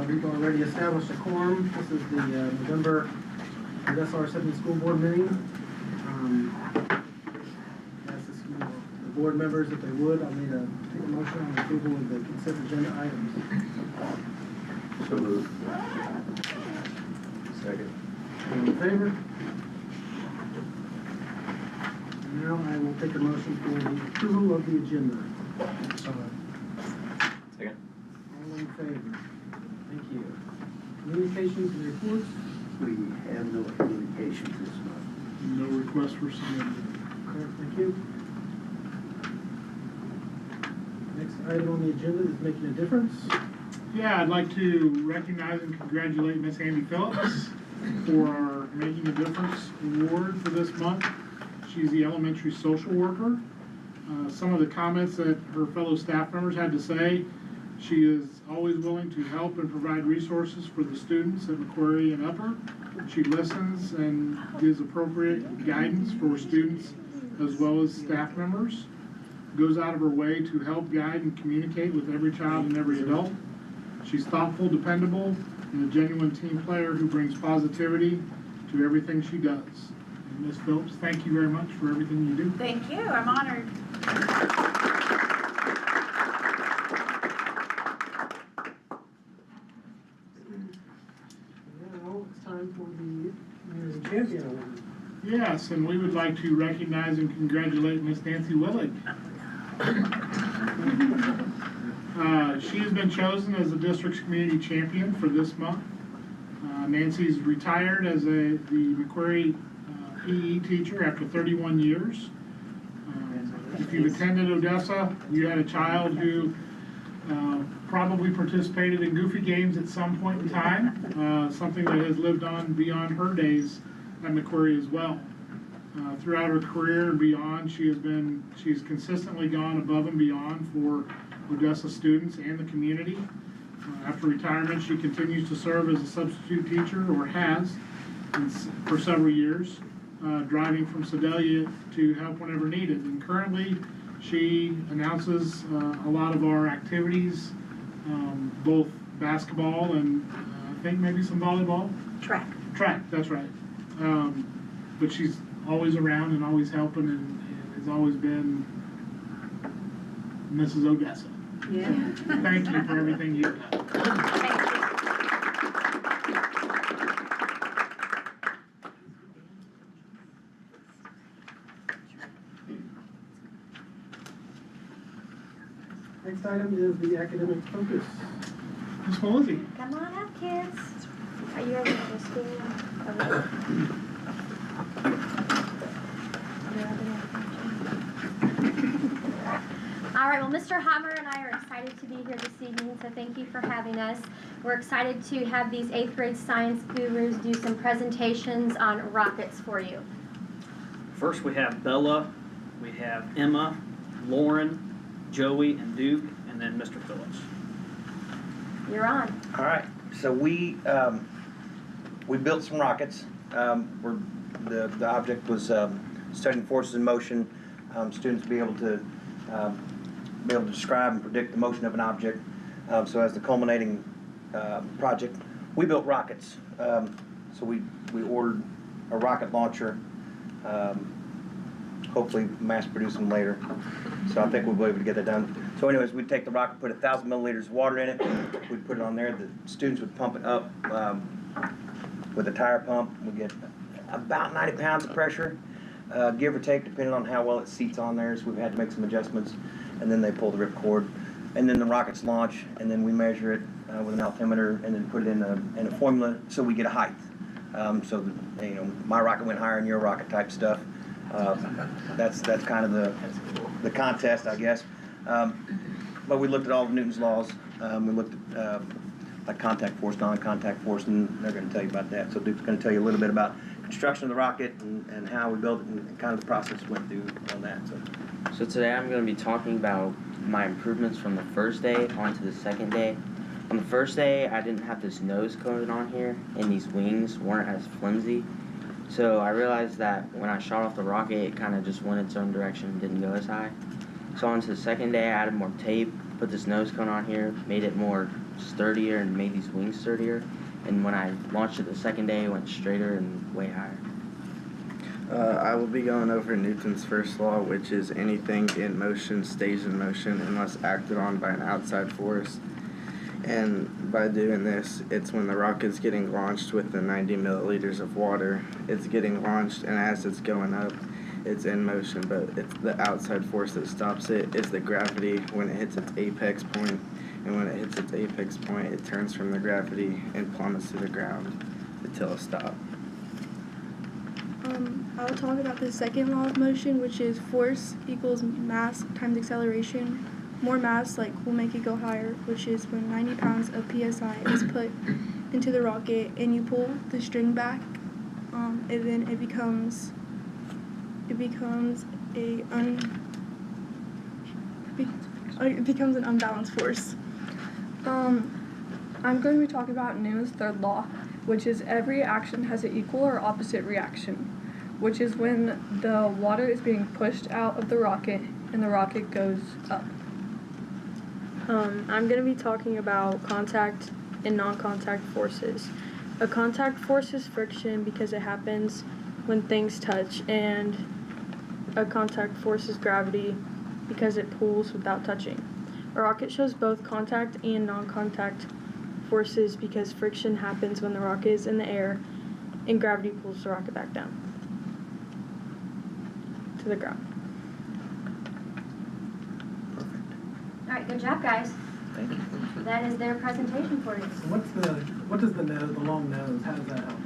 We've already established a quorum. This is the November R-VII school board meeting. Ask the board members if they would. I'll need to take a motion on approval of the consent agenda items. So moved. Second. All in favor? Now I will take a motion for the approval of the agenda. Second. All in favor? Thank you. Communications and reports? We have no communications this month. No request for submitted. Okay, thank you. Next item on the agenda is making a difference. Yeah, I'd like to recognize and congratulate Miss Andy Phillips for our Making a Difference award for this month. She's the elementary social worker. Some of the comments that her fellow staff members had to say, she is always willing to help and provide resources for the students at Macquarie and Upper. She listens and gives appropriate guidance for students as well as staff members. Goes out of her way to help guide and communicate with every child and every adult. She's thoughtful, dependable, and a genuine team player who brings positivity to everything she does. And Ms. Phillips, thank you very much for everything you do. Thank you, I'm honored. Now it's time for the Community Champion Award. Yes, and we would like to recognize and congratulate Miss Nancy Willig. She has been chosen as the district's community champion for this month. Nancy's retired as the Macquarie PE teacher after 31 years. If you've attended Odessa, you had a child who probably participated in goofy games at some point in time, something that has lived on beyond her days at Macquarie as well. Throughout her career and beyond, she's consistently gone above and beyond for Odessa students and the community. After retirement, she continues to serve as a substitute teacher, or has, for several years, driving from Sedalia to help whenever needed. And currently, she announces a lot of our activities, both basketball and I think maybe some volleyball. Track. Track, that's right. But she's always around and always helping, and has always been Mrs. Odessa. Yeah. Thank you for everything you've done. Thank you. Next item is the academic focus. Ms. Melizzi. Come on up, kids. Are you ready for school? All right, well, Mr. Hammer and I are excited to be here this evening, so thank you for having us. We're excited to have these 8th grade science gurus do some presentations on rockets for you. First we have Bella, we have Emma, Lauren, Joey, and Duke, and then Mr. Phillips. You're on. All right, so we built some rockets. The object was studying forces in motion. Students be able to describe and predict the motion of an object. So as the culminating project, we built rockets. So we ordered a rocket launcher. Hopefully mass produce them later. So I think we'll be able to get that done. So anyways, we'd take the rocket, put 1,000 milliliters of water in it. We'd put it on there. The students would pump it up with a tire pump. We get about 90 pounds of pressure, give or take, depending on how well it seats on there. So we've had to make some adjustments. And then they pull the ripcord. And then the rockets launch, and then we measure it with an altimeter, and then put it in a formula so we get a height. So that, my rocket went higher than your rocket type stuff. That's kind of the contest, I guess. But we looked at all of Newton's laws. We looked at like contact force, non-contact force, and they're going to tell you about that. So Duke's going to tell you a little bit about construction of the rocket and how we built it and kind of the process went through on that. So today I'm going to be talking about my improvements from the first day onto the second day. On the first day, I didn't have this nose cone on here, and these wings weren't as flimsy. So I realized that when I shot off the rocket, it kind of just went its own direction and didn't go as high. So on to the second day, I added more tape, put this nose cone on here, made it more sturdier and made these wings sturdier. And when I launched it the second day, it went straighter and way higher. I will be going over Newton's first law, which is anything in motion stays in motion unless acted on by an outside force. And by doing this, it's when the rocket's getting launched with the 90 milliliters of water, it's getting launched, and as it's going up, it's in motion, but it's the outside force that stops it is the gravity when it hits its apex point. And when it hits its apex point, it turns from the gravity and plummets to the ground until it stops. I'll talk about the second law of motion, which is force equals mass times acceleration. More mass, will make it go higher, which is when 90 pounds of PSI is put into the rocket and you pull the string back, and then it becomes an unbalanced force. I'm going to be talking about Newton's third law, which is every action has an equal or opposite reaction, which is when the water is being pushed out of the rocket and the rocket goes up. I'm going to be talking about contact and non-contact forces. A contact force is friction because it happens when things touch, and a contact force is gravity because it pulls without touching. A rocket shows both contact and non-contact forces because friction happens when the rocket is in the air and gravity pulls the rocket back down to the ground. All right, good job, guys. Thank you. That is their presentation for you. So what does the nose, the long nose, how does that help?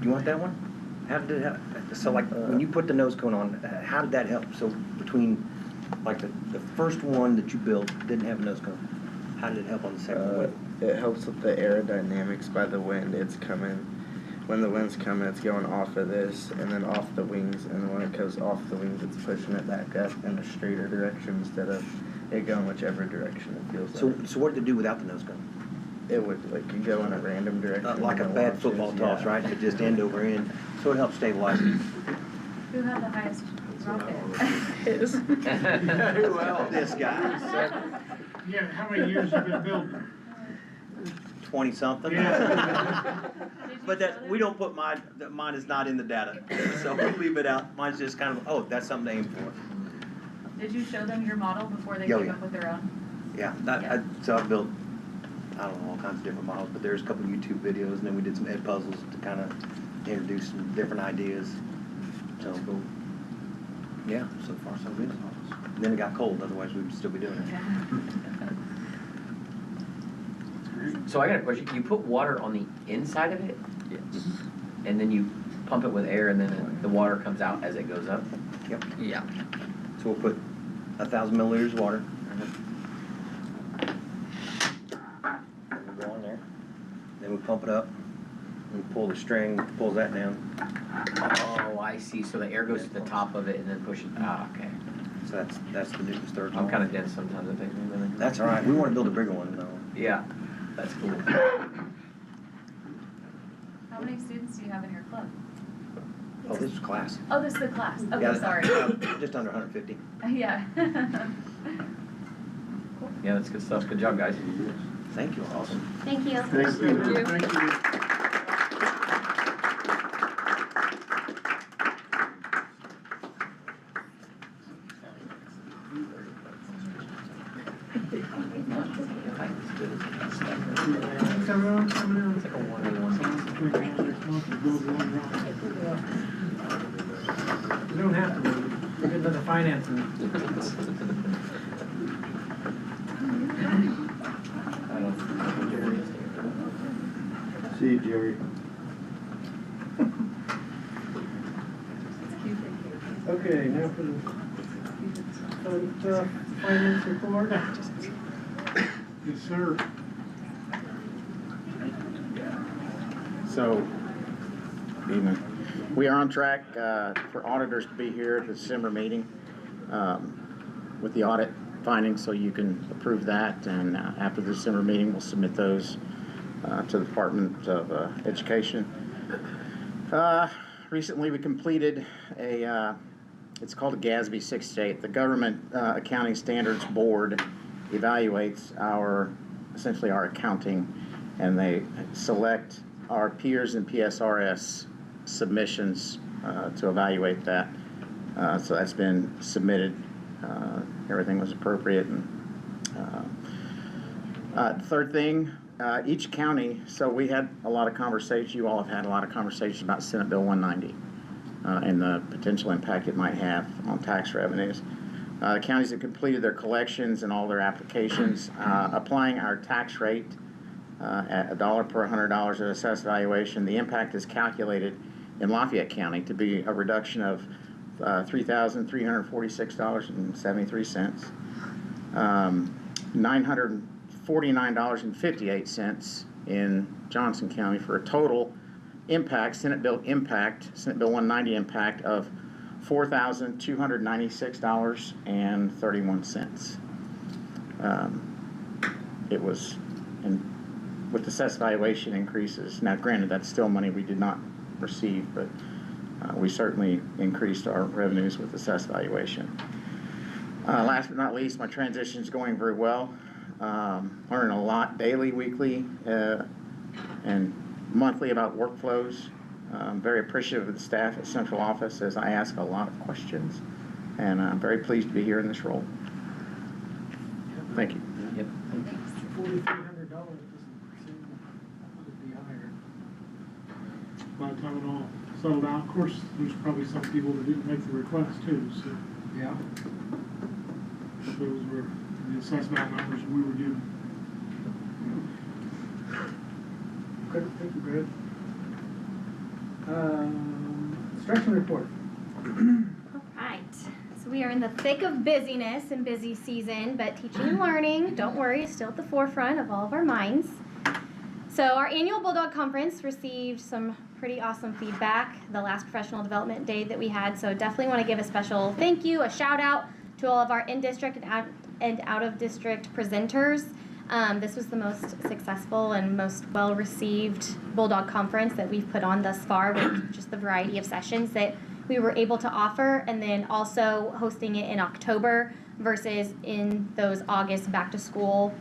You want that one? How did it help? So when you put the nose cone on, how did that help? So between the first one that you built didn't have a nose cone. How did it help on the second one? It helps with the aerodynamics by the wind. It's coming, when the wind's coming, it's going off of this and then off the wings, and when it goes off the wings, it's pushing it back up in a straighter direction instead of it going whichever direction it feels like. So what did it do without the nose cone? It would you go in a random direction. Like a and bad launch football it, toss, yeah. right? It just end over end. So it helps stabilize it. Who had the highest rocket? Is. Who else? This guy. Yeah, how many years you been building? 20-something. Yeah. But we don't put mine is not in the data. So we leave it out. Mine's just kind of, that's something to aim for. Did you show them your model before they Oh, came yeah. up with their own? Yeah, so I've built, I don't know, all kinds of different models, but there's a couple YouTube videos, and then we did some ed puzzles to kind of introduce some different ideas. So, yeah, so far so good. And then it got cold, otherwise we'd still be doing it. So I got a question. You put water on the inside of it? Yes. And then you pump it with air and then the water comes out as it goes up? Yep. Yeah. So we'll put 1,000 milliliters of water. We'll go on there. Then we pump it up. We pull the string, pulls that down. Oh, I see. So the air goes to the top of it and then pushes. Okay. So that's the Newton's third law. I'm kind of dense sometimes. It takes me a minute. That's all right. We want to build a bigger one, though. Yeah, that's cool. How many students do you have in your club? Oh, this is class. Oh, this is the class. Okay, Yeah, sorry. Just under 150. Yeah. Yeah, that's good stuff. Good job, guys. Thank you. Awesome. Thank you. Thank you. Thank you. Everyone coming in? It's like a 1-on-1. You don't have to be. We're getting to the financing. See you, Jerry. Okay, now for the finance report. Yes, sir. So, evening. We are on track for auditors to be here at the December meeting with the audit findings, so you can approve that. And after the December meeting, we'll submit those to the Department of Education. Recently, we completed it's called a GASB 6 state. The Government Accounting Standards Board evaluates our essentially our accounting, and they select our peers and PSRS submissions to evaluate that. So that's been submitted. Everything was appropriate. And third thing, each county, so we had a lot of conversations, you all have had a lot of conversations about Senate Bill 190 and the potential impact it might have on tax revenues. The counties have completed their collections and all their applications, applying our tax rate at $1 per $100 of assessed valuation. The impact is calculated in Lafayette County to be a reduction of $3,346.73, $949.58 in Johnson County, for a total impact, Senate Bill 190 impact of $4,296.31. It was, and with assessed valuation increases, now granted that's still money we did not receive, but we certainly increased our revenues with assessed valuation. Last but not least, my transition is going very well. Learning a lot daily, weekly, and monthly about workflows. I'm very appreciative of the staff at Central Office as I ask a lot of questions, and I'm very pleased to be here in this role. Thank you. Yep. $4,300 doesn't seem to be higher. By the time it all settled out, of course, there's probably some people that didn't make the request too, so Yeah. those were the assessment numbers we were given. Okay, thank you, Greg. Instruction report. All right, so we are in the thick of busyness and busy season, but teaching and learning, don't worry, is still at the forefront of all of our minds. So our annual Bulldog Conference received some pretty awesome feedback the last professional development day that we had, so definitely want to give a special thank you, a shout out to all of our in-district and out-of-district presenters. This was the most successful and most well-received Bulldog Conference that we've put on thus far, with just the variety of sessions that we were able to offer, and then also hosting it in October versus in those August back-to-school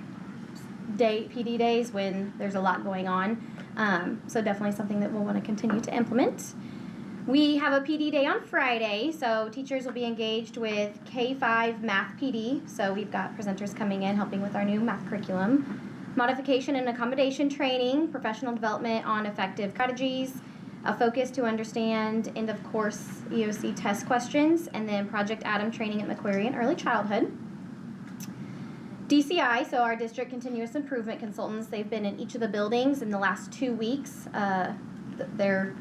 PD days when there's a lot going on. So definitely something that we'll want to continue to implement. We have a PD day on Friday, so teachers will be engaged with K-5 math PD. So we've got presenters coming in helping with our new math curriculum. Modification and accommodation training, professional development on effective strategies, a focus to understand end of course EOC test questions, and then Project Adam training at Macquarie and early childhood. DCI, so our district continuous improvement consultants, they've been in each of the buildings in the last 2 weeks. They're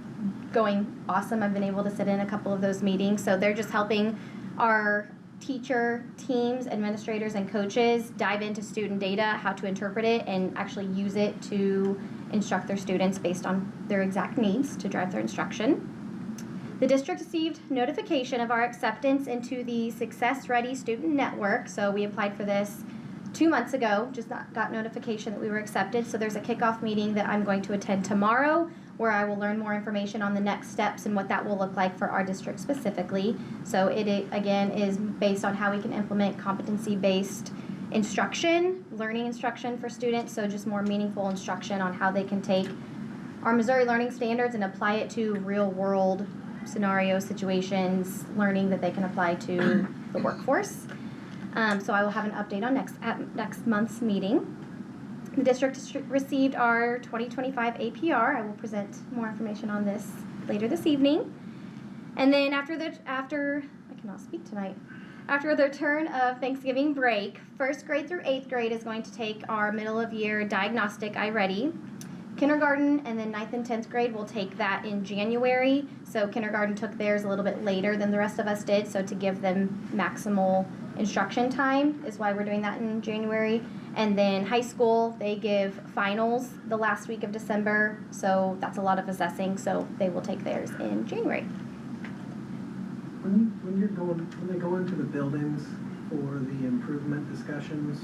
going awesome. I've been able to sit in a couple of those meetings. So they're just helping our teacher teams, administrators, and coaches dive into student data, how to interpret it, and actually use it to instruct their students based on their exact needs to drive their instruction. The district received notification of our acceptance into the Success Ready Student Network. So we applied for this 2 months ago, just got notification that we were accepted. So there's a kickoff meeting that I'm going to attend tomorrow, where I will learn more information on the next steps and what that will look like for our district specifically. So it again is based on how we can implement competency-based instruction, learning instruction for students, so just more meaningful instruction on how they can take our Missouri Learning Standards and apply it to real-world scenario situations, learning that they can apply to the workforce. So I will have an update on next month's meeting. The district received our 2025 APR. I will present more information on this later this evening. And then after I cannot speak tonight. After the turn of Thanksgiving break, 1st grade through 8th grade is going to take our middle of year diagnostic I-Ready. Kindergarten and then 9th and 10th grade will take that in January. So kindergarten took theirs a little bit later than the rest of us did. So to give them maximal instruction time is why we're doing that in January. And then high school, they give finals the last week of December. So that's a lot of assessing. So they will take theirs in January. When they go into the buildings for the improvement discussions.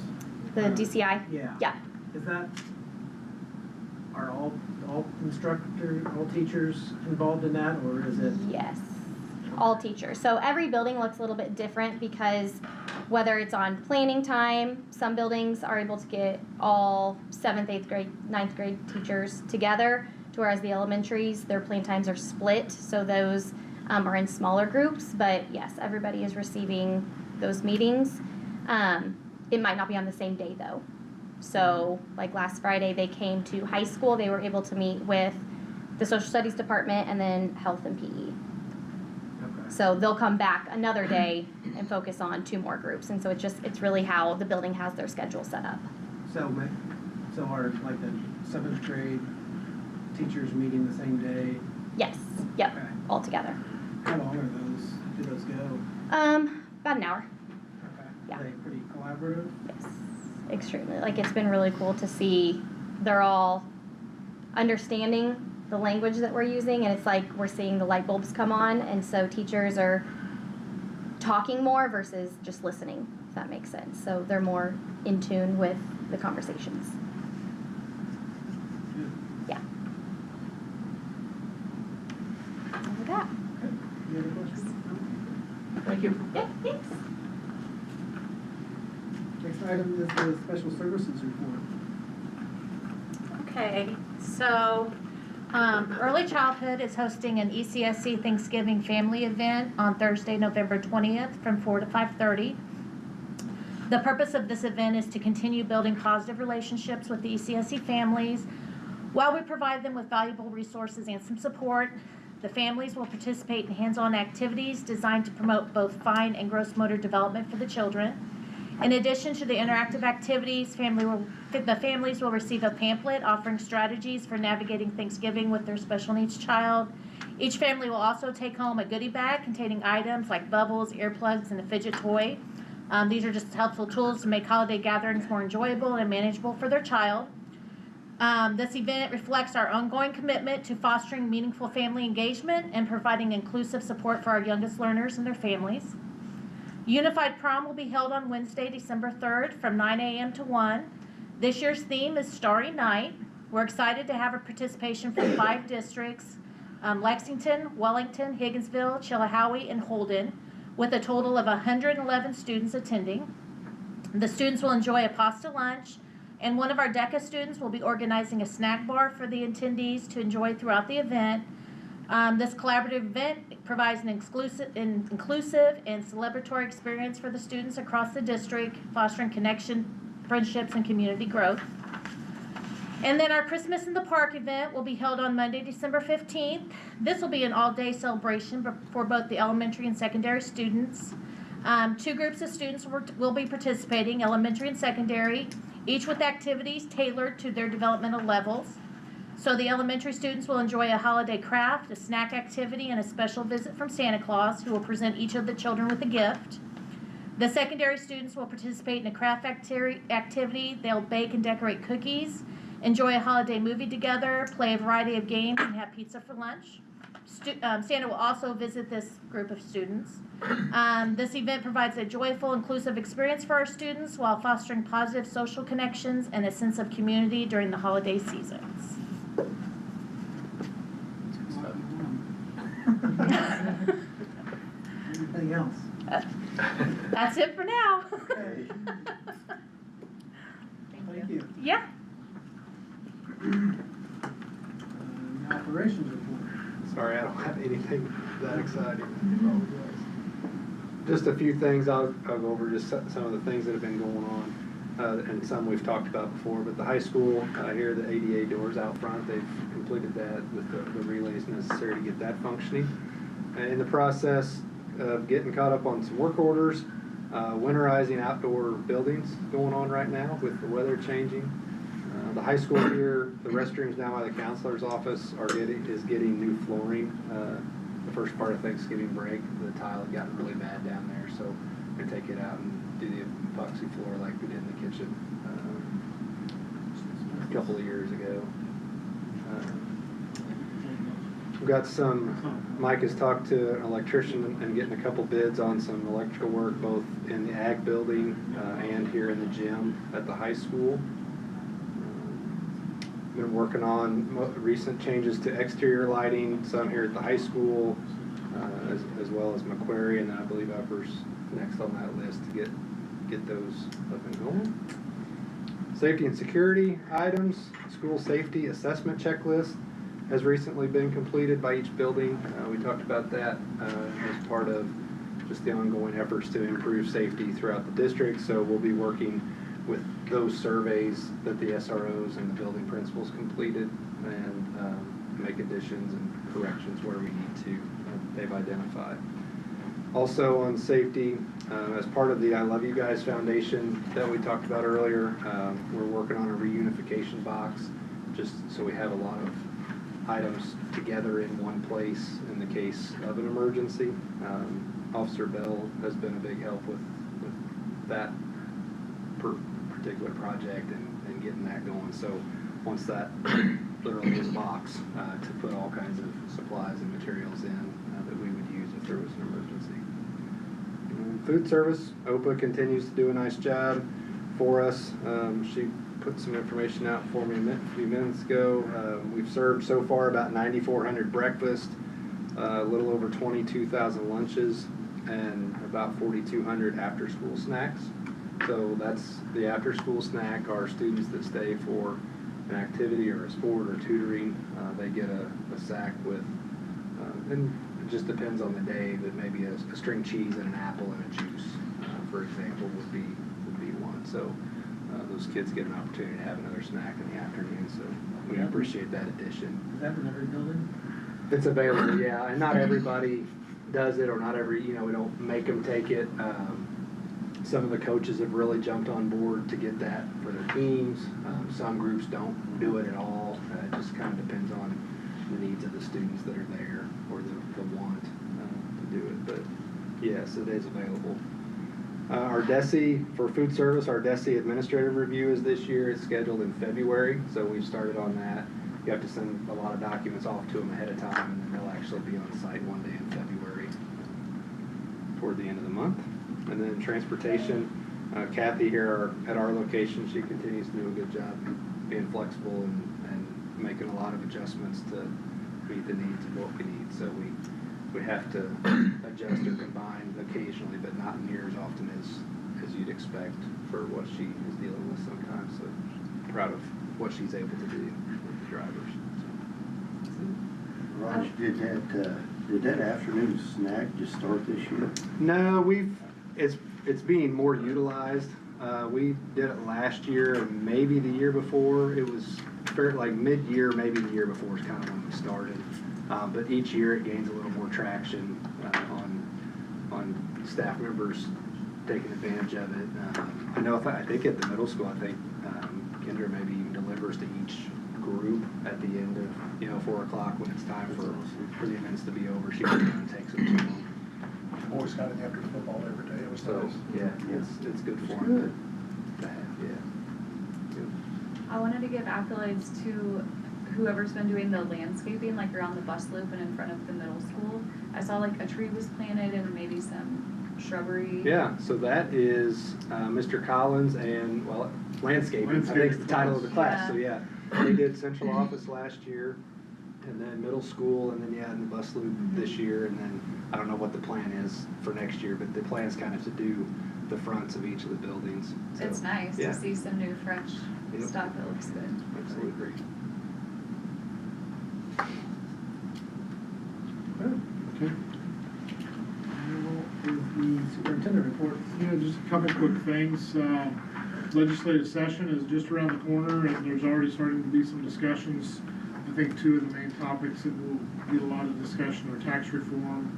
The DCI? Yeah. Yeah. Is that, are all teachers involved in that, or is it? Yes, all teachers. So every building looks a little bit different because whether it's on planning time, some buildings are able to get all 7th, 8th grade, 9th grade teachers together, to whereas the elementaries, their plan times are split, so those are in smaller groups. But yes, everybody is receiving those meetings. It might not be on the same day though. So like last Friday, they came to high school, they were able to meet with the social studies department and then health and PE. So they'll come back another day and focus on 2 more groups. And so it's really how the building has their schedule set up. So are like the 7th grade teachers meeting the same day? Yes, yep, Okay. all together. How long are those, do those go? About an hour. Okay. Yeah. Are they pretty collaborative? Yes, extremely. Like, it's been really cool to see they're all understanding the language that we're using, and it's like we're seeing the light bulbs come on, and so teachers are talking more versus just listening, if that makes sense. So they're more in tune with the conversations. Yeah. Over that. Okay. Any other questions? Thank you. Yeah, thanks. Next item is the special services report. Okay, so Early Childhood is hosting an ECSC Thanksgiving family event on Thursday, November 20th from 4 to 5:30. The purpose of this event is to continue building positive relationships with the ECSC families while we provide them with valuable resources and some support. The families will participate in hands-on activities designed to promote both fine and gross motor development for the children. In addition to the interactive activities, the families will receive a pamphlet offering strategies for navigating Thanksgiving with their special needs child. Each family will also take home a goodie bag containing items like bubbles, earplugs, and a fidget toy. These are just helpful tools to make holiday gatherings more enjoyable and manageable for their child. This event reflects our ongoing commitment to fostering meaningful family engagement and providing inclusive support for our youngest learners and their families. Unified Prom will be held on Wednesday, December 3rd from 9 a.m. to 1. This year's theme is Starry Night. We're excited to have a participation from 5 districts, Lexington, Wellington, Higginsville, Chilhowee, and Holden, with a total of 111 students attending. The students will enjoy a pasta lunch, and one of our DECA students will be organizing a snack bar for the attendees to enjoy throughout the event. This collaborative event provides an inclusive and celebratory experience for the students across the district, fostering connection, friendships, and community growth. And then our Christmas in the Park event will be held on Monday, December 15th. This will be an all-day celebration for both the elementary and secondary students. 2 groups of students will be participating, elementary and secondary, each with activities tailored to their developmental levels. So the elementary students will enjoy a holiday craft, a snack activity, and a special visit from Santa Claus, who will present each of the children with a gift. The secondary students will participate in a craft activity. They'll bake and decorate cookies, enjoy a holiday movie together, play a variety of games, and have pizza for lunch. Santa will also visit this group of students. This event provides a joyful, inclusive experience for our students while fostering positive social connections and a sense of community during the holiday seasons. Anything else? That's it for now. Okay. Thank you. Yeah. Operations report. Sorry, I don't have anything that exciting. Just a few things, I'll go over just some of the things that have been going on, and some we've talked about before, but the high school, here, the ADA doors out front, they've completed that with the relays necessary to get that functioning. In the process of getting caught up on some work orders, winterizing outdoor buildings going on right now with the weather changing. The high school here, the restrooms down by the counselor's office is getting new flooring. The first part of Thanksgiving break, the tile had gotten really bad down there, so we take it out and do the epoxy floor like we did in the kitchen a couple of years ago. We've got Mike has talked to an electrician and getting a couple bids on some electrical work, both in the ag building and here in the gym at the high school. Been working on recent changes to exterior lighting, some here at the high school, as well as Macquarie, and then I believe Upper's next on that list to get get those up and going. Safety and security items, school safety assessment checklist has recently been completed by each building. We talked about that as part of just the ongoing efforts to improve safety throughout the district. So we'll be working with those surveys that the SROs and the building principals completed and make additions and corrections where we need to, they've identified. Also on safety, as part of the I Love You Guys Foundation that we talked about earlier, we're working on a reunification box just so we have a lot of items together in one place in the case of an emergency. Officer Bell has been a big help with that particular project and getting that going. So once that literally is a box to put all kinds of supplies and materials in that we would use if there was an emergency. Food service, OPA continues to do a nice job for us. She put some information out for me a few minutes ago. We've served so far about 9,400 breakfasts, a little over 22,000 lunches, and about 4,200 after-school snacks. So that's the after-school snack. Our students that stay for an activity or a sport or tutoring, they get a sack with, and it just depends on the day, but maybe a string cheese and an apple and a juice, for example, would be one. So those kids get an opportunity to have another snack in the afternoon. So we appreciate that addition. Is that in every building? It's available, yeah, and not everybody does it, or not every, we don't make them take it. Some of the coaches have really jumped on board to get that for their teams. Some groups don't do it at all. It just kind of depends on the needs of the students that are there or the want to do it. But yes, it is available. Our DESE, for food service, our DESE administrative review is this year. It's scheduled in February, so we've started on that. You have to send a lot of documents off to them ahead of time, and then they'll actually be on site one day in February toward the end of the month. And then transportation, Kathy here at our location, she continues to do a good job being flexible and making a lot of adjustments to meet the needs of what we need. So we have to adjust or combine occasionally, but not near as often as you'd expect for what she is dealing with sometimes. So proud of what she's able to do with the drivers. Raj, did that afternoon snack just start this year? No, it's being more utilized. We did it last year and maybe the year before. It was like mid-year, maybe the year before is kind of when we started. But each year it gains a little more traction on staff members taking advantage of it. I think at the middle school, I think Kendra maybe even delivers to each group at the end of 4 o'clock when it's time for the events to be over. She goes down and takes them to them. Always got it after football every day. It was So nice. yeah, it's good for them to have. Yeah. I wanted to give accolades to whoever's been doing the landscaping, like around the bus loop and in front of the middle school. I saw like a tree was planted and maybe some shrubbery. Yeah, so that is Mr. Collins and, landscaping, I think is the title of the class. So yeah, they did central office last year, and then middle school, and then in the bus loop this year, and then I don't know what the plan is for next year, but the plan is kind of to do the fronts of each of the buildings. So, It's nice yeah. to see some new fresh stuff. It looks good. Absolutely. Okay. Now is the superintendent report. Yeah, just a couple quick things. Legislative session is just around the corner, and there's already starting to be some discussions. I think two of the main topics that will get a lot of discussion are tax reform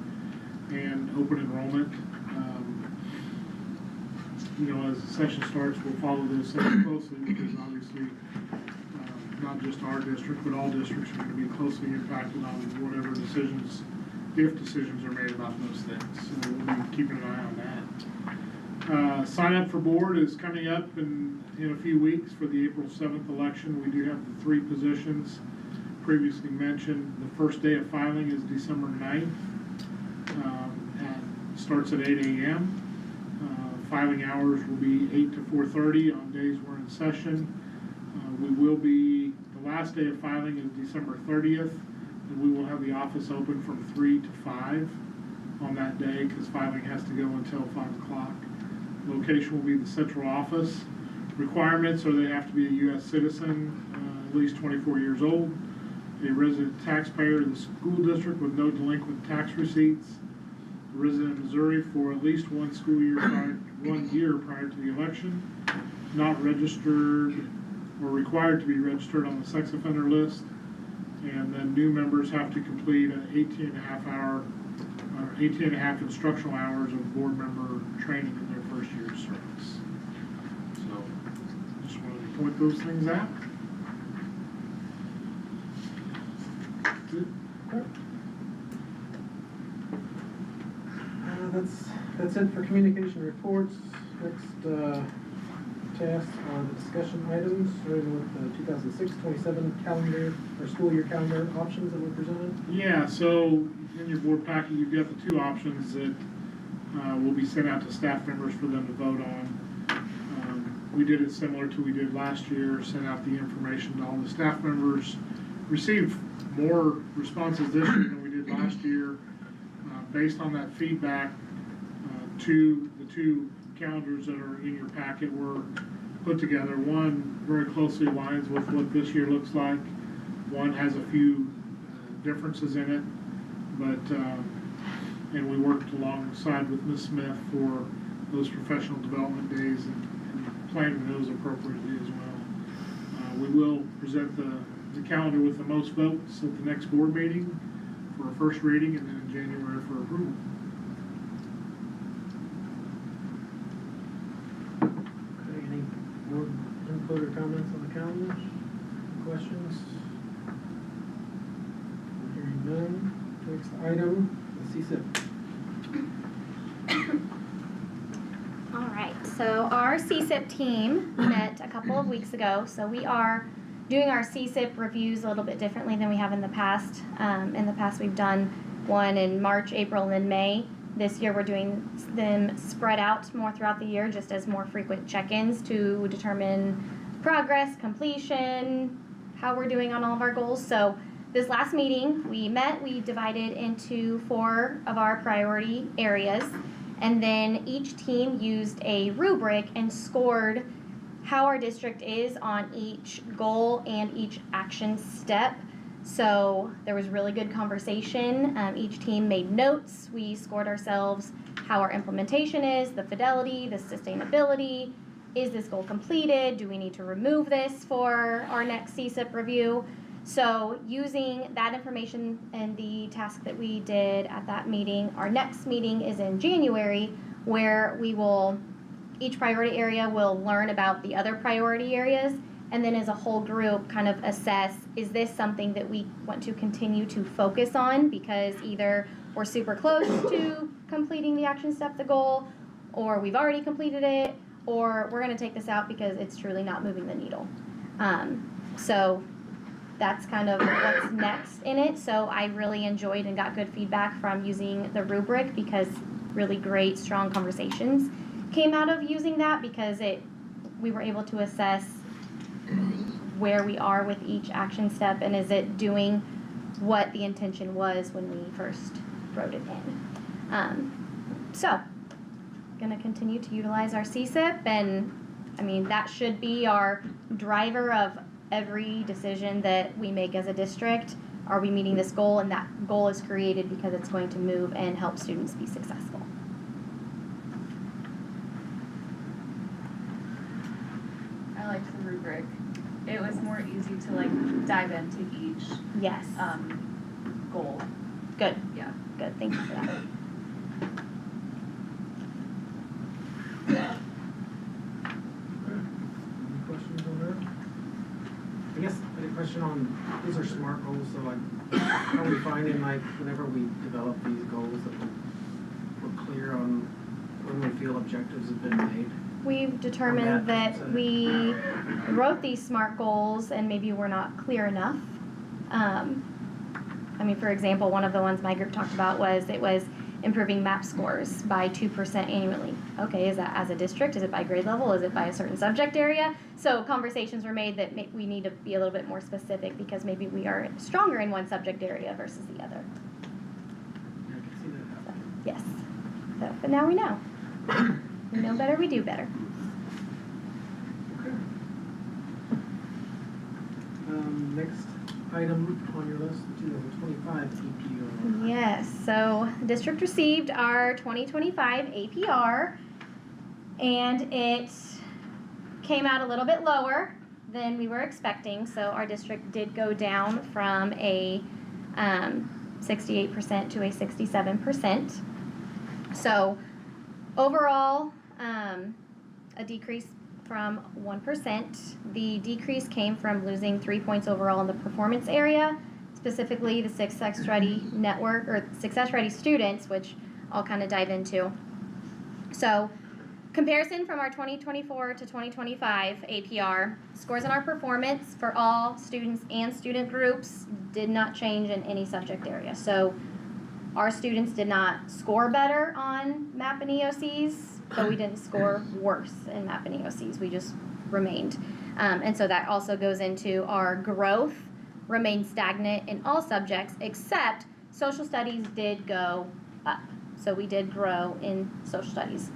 and open enrollment. As the session starts, we'll follow those things closely because obviously not just our district, but all districts are going to be closely impacted on whatever decisions, if decisions are made about those things. So we'll be keeping an eye on that. Sign up for board is coming up in a few weeks for the April 7th election. We do have the 3 positions previously mentioned. The first day of filing is December 9th. And starts at 8 a.m. Filing hours will be 8 to 4:30 on days we're in session. The last day of filing is December 30th, and we will have the office open from 3 to 5 on that day because filing has to go until 5 o'clock. Location will be the central office. Requirements are they have to be a U.S. citizen, at least 24 years old, a resident taxpayer of the school district with no delinquent tax receipts, a resident of Missouri for at least 1 year prior to the election, not registered or required to be registered on the sex offender list, and then new members have to complete an 18.5 instructional hours of board member training in their first year of service. So, just wanted to point those things out. That's it for communication reports. Next, tasks are the discussion items, starting with the 2006-27 calendar, or school year calendar options that were presented. Yeah, so in your board packet, you've got the 2 options that will be sent out to staff members for them to vote on. We did it similar to we did last year, sent out the information to all the staff members, received more responses this year than we did last year. Based on that feedback, the two calendars that are in your packet were put together. One very closely aligns with what this year looks like. One has a few differences in it, but and we worked alongside with Ms. Smith for those professional development days and planning those appropriately as well. We will present the calendar with the most votes at the next board meeting for a first reading, and then in January for approval. Okay, any board input or comments on the calendar? Questions? Hearing none. Next item, the CSIP. All right, so our CSIP team met a couple of weeks ago, so we are doing our CSIP reviews a little bit differently than we have in the past. In the past, we've done one in March, April, and then May. This year, we're doing them spread out more throughout the year, just as more frequent check-ins to determine progress, completion, how we're doing on all of our goals. So this last meeting, we divided into 4 of our priority areas, and then each team used a rubric and scored how our district is on each goal and each action step. So there was really good conversation. Each team made notes. We scored ourselves how our implementation is, the fidelity, the sustainability. Is this goal completed? Do we need to remove this for our next CSIP review? So using that information and the task that we did at that meeting, our next meeting is in January, where each priority area will learn about the other priority areas, and then as a whole group kind of assess, is this something that we want to continue to focus on because either we're super close to completing the action step, the goal, or we've already completed it, or we're going to take this out because it's truly not moving the needle. So that's kind of what's next in it. So I really enjoyed and got good feedback from using the rubric because really great, strong conversations came out of using that because we were able to assess where we are with each action step and is it doing what the intention was when we first wrote it in. So, gonna continue to utilize our CSIP, and I mean that should be our driver of every decision that we make as a district. Are we meeting this goal? And that goal is created because it's going to move and help students be successful. I liked the rubric. It was more easy to dive into each Yes. Goal. Good. Yeah. Good. Thank you for that. Any questions on that? I guess a question on, these are SMART goals, so how are we finding whenever we develop these goals that we're clear on when we feel objectives have been made? We've determined that we wrote these SMART goals and maybe we're not clear enough. For example, one of the ones my group talked about was improving MAP scores by 2% annually. Okay, is that as a district? Is it by grade level? Is it by a certain subject area? So conversations were made that we need to be a little bit more specific because maybe we are stronger in one subject area versus the other. I can see that happening. Yes. So, but now we know. We know better, we do better. Next item on your list, 2025 APR. Yes, so the district received our 2025 APR, and it came out a little bit lower than we were expecting. So our district did go down from a 68% to a 67%. So overall, a decrease from 1%. The decrease came from losing 3 points overall in the performance area, specifically the Success Ready network, or Success Ready students, which I'll kind of dive into. So comparison from our 2024 to 2025 APR, scores in our performance for all students and student groups did not change in any subject area. So our students did not score better on MAP and EOCs, but we didn't score worse in MAP and EOCs. We just remained. And so that also goes into our growth, remained stagnant in all subjects, except social studies did go up. So we did grow in social studies.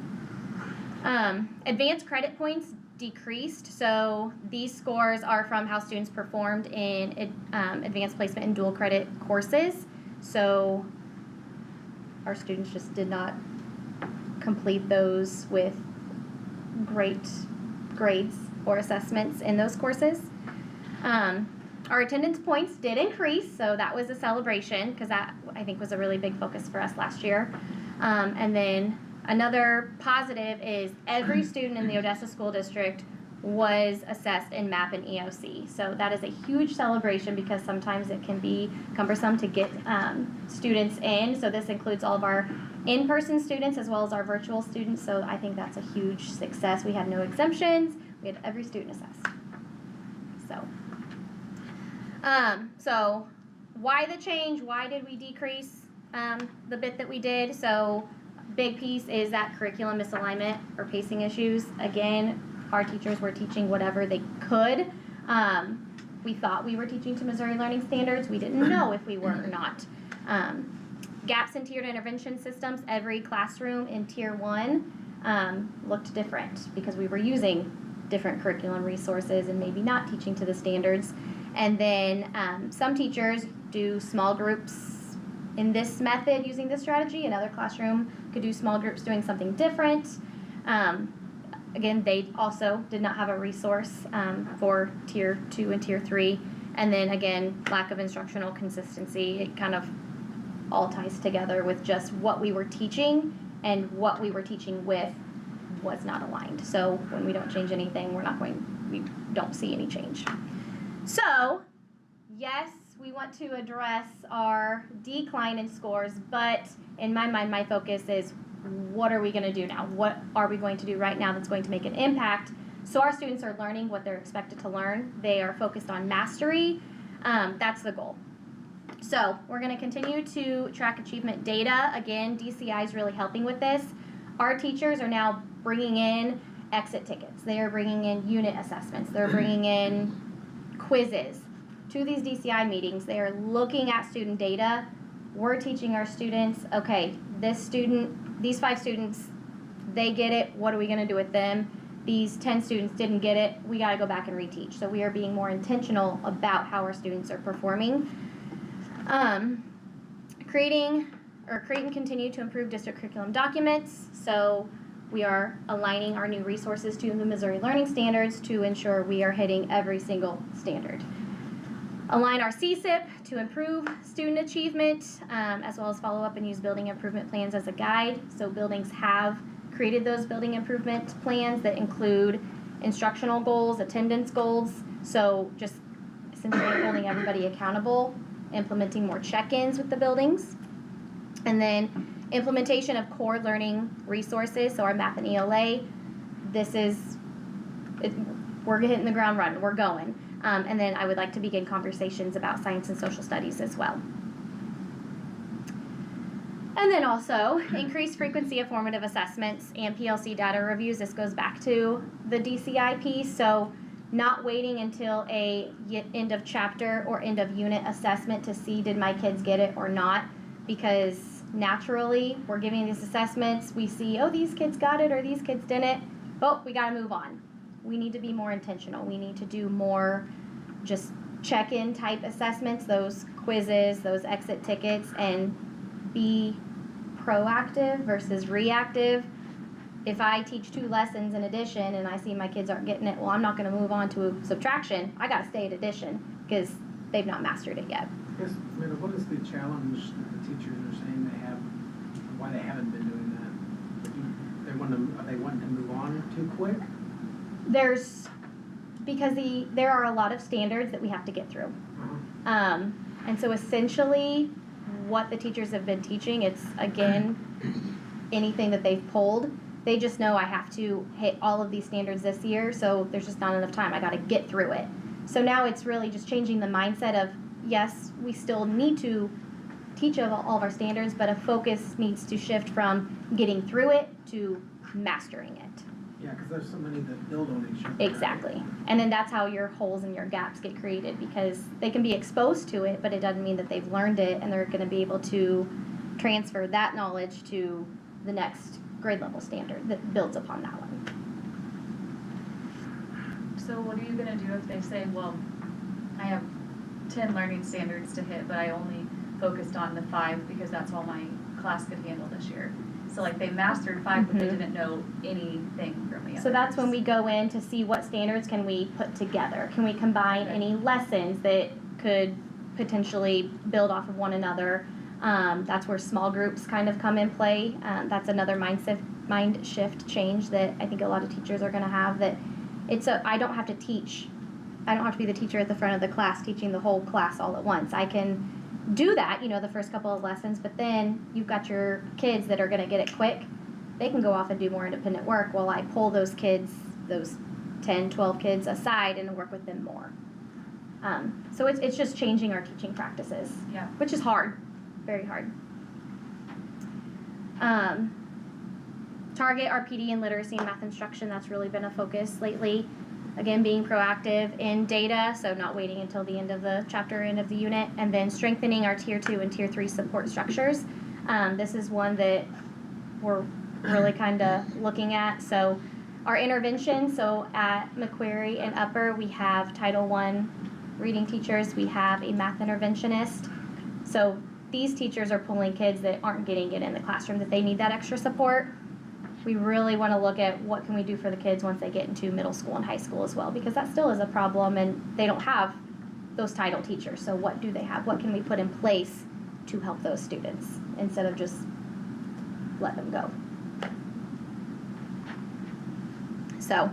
Advanced credit points decreased. So these scores are from how students performed in advanced placement and dual credit courses. So our students just did not complete those with great grades or assessments in those courses. Our attendance points did increase, so that was a celebration because that, I think, was a really big focus for us last year. And then another positive is every student in the Odessa School District was assessed in MAP and EOC. So that is a huge celebration because sometimes it can be cumbersome to get students in. So this includes all of our in-person students as well as our virtual students. So I think that's a huge success. We had no exemptions. We had every student assessed. So why the change? Why did we decrease the bit that we did? So big piece is that curriculum misalignment or pacing issues. Again, our teachers were teaching whatever they could. We thought we were teaching to Missouri Learning Standards. We didn't know if we were or not. Gaps in tiered intervention systems. Every classroom in Tier 1 looked different because we were using different curriculum resources and maybe not teaching to the standards. And then some teachers do small groups in this method using this strategy. Another classroom could do small groups doing something different. Again, they also did not have a resource for Tier 2 and Tier 3. And then again, lack of instructional consistency. It kind of all ties together with just what we were teaching and what we were teaching with was not aligned. So when we don't change anything, we don't see any change. So, yes, we want to address our decline in scores, but in my mind, my focus is what are we going to do now? What are we going to do right now that's going to make an impact? So our students are learning what they're expected to learn. They are focused on mastery. That's the goal. So we're going to continue to track achievement data. Again, DCI is really helping with this. Our teachers are now bringing in exit tickets. They are bringing in unit assessments. They're bringing in quizzes to these DCI meetings. They are looking at student data. We're teaching our students, okay, these 5 students, they get it. What are we going to do with them? These 10 students didn't get it. We got to go back and reteach. So we are being more intentional about how our students are performing. Create and continue to improve district curriculum documents. So we are aligning our new resources to the Missouri Learning Standards to ensure we are hitting every single standard. Align our CSIP to improve student achievement, as well as follow up and use building improvement plans as a guide. So buildings have created those building improvement plans that include instructional goals, attendance goals. So just essentially holding everybody accountable, implementing more check-ins with the buildings. And then implementation of core learning resources, so our MAP and ELA. We're hitting the ground running, we're going. And then I would like to begin conversations about science and social studies as well. And then also, increase frequency of formative assessments and PLC data reviews. This goes back to the DCI piece, so not waiting until a end of chapter or end of unit assessment to see did my kids get it or not, because naturally, we're giving these assessments, we see, oh, these kids got it or these kids didn't, oh, we gotta move on. We need to be more intentional. We need to do more just check-in type assessments, those quizzes, those exit tickets, and be proactive versus reactive. If I teach 2 lessons in addition and I see my kids aren't getting it, well, I'm not gonna move on to subtraction. I gotta stay at addition because they've not mastered it yet. Yes, Amanda, what is the challenge that the teachers are saying they have, why they haven't been doing that? Are they wanting to move on too quick? Because there are a lot of standards that we have to get through. And so essentially, what the teachers have been teaching, it's, again, anything that they've pulled, they just know I have to hit all of these standards this year, so there's just not enough time. I gotta get through it. So now it's really just changing the mindset of, yes, we still need to teach all of our standards, but a focus needs to shift from getting through it to mastering it. Yeah, because there's so many that build on each other. Exactly. And then that's how your holes and your gaps get created, because they can be exposed to it, but it doesn't mean that they've learned it and they're going to be able to transfer that knowledge to the next grade level standard that builds upon that one. So what are you gonna do if they say, well, I have 10 learning standards to hit, but I only focused on the 5 because that's all my class could handle this year? So like they mastered 5, but they didn't know anything from the others. So that's when we go in to see what standards can we put together. Can we combine any lessons that could potentially build off of one another? That's where small groups kind of come in play. That's another mind shift change that I think a lot of teachers are going to have, that I don't have to teach. I don't have to be the teacher at the front of the class teaching the whole class all at once. I can do that, the first couple of lessons, but then you've got your kids that are going to get it quick. They can go off and do more independent work while I pull those kids, those 10, 12 kids aside and work with them more. So it's just changing our teaching practices, which is hard, very hard. Target our PD and literacy and math instruction. That's really been a focus lately. Again, being proactive in data, so not waiting until the end of the chapter, end of the unit, and then strengthening our Tier 2 and Tier 3 support structures. This is one that we're really kind of looking at. So our intervention, so at Macquarie and Upper, we have Title I reading teachers, we have a math interventionist. So these teachers are pulling kids that aren't getting it in the classroom, that they need that extra support. We really want to look at what can we do for the kids once they get into middle school and high school as well, because that still is a problem and they don't have those title teachers. So what do they have? What can we put in place to help those students instead of just let them go? So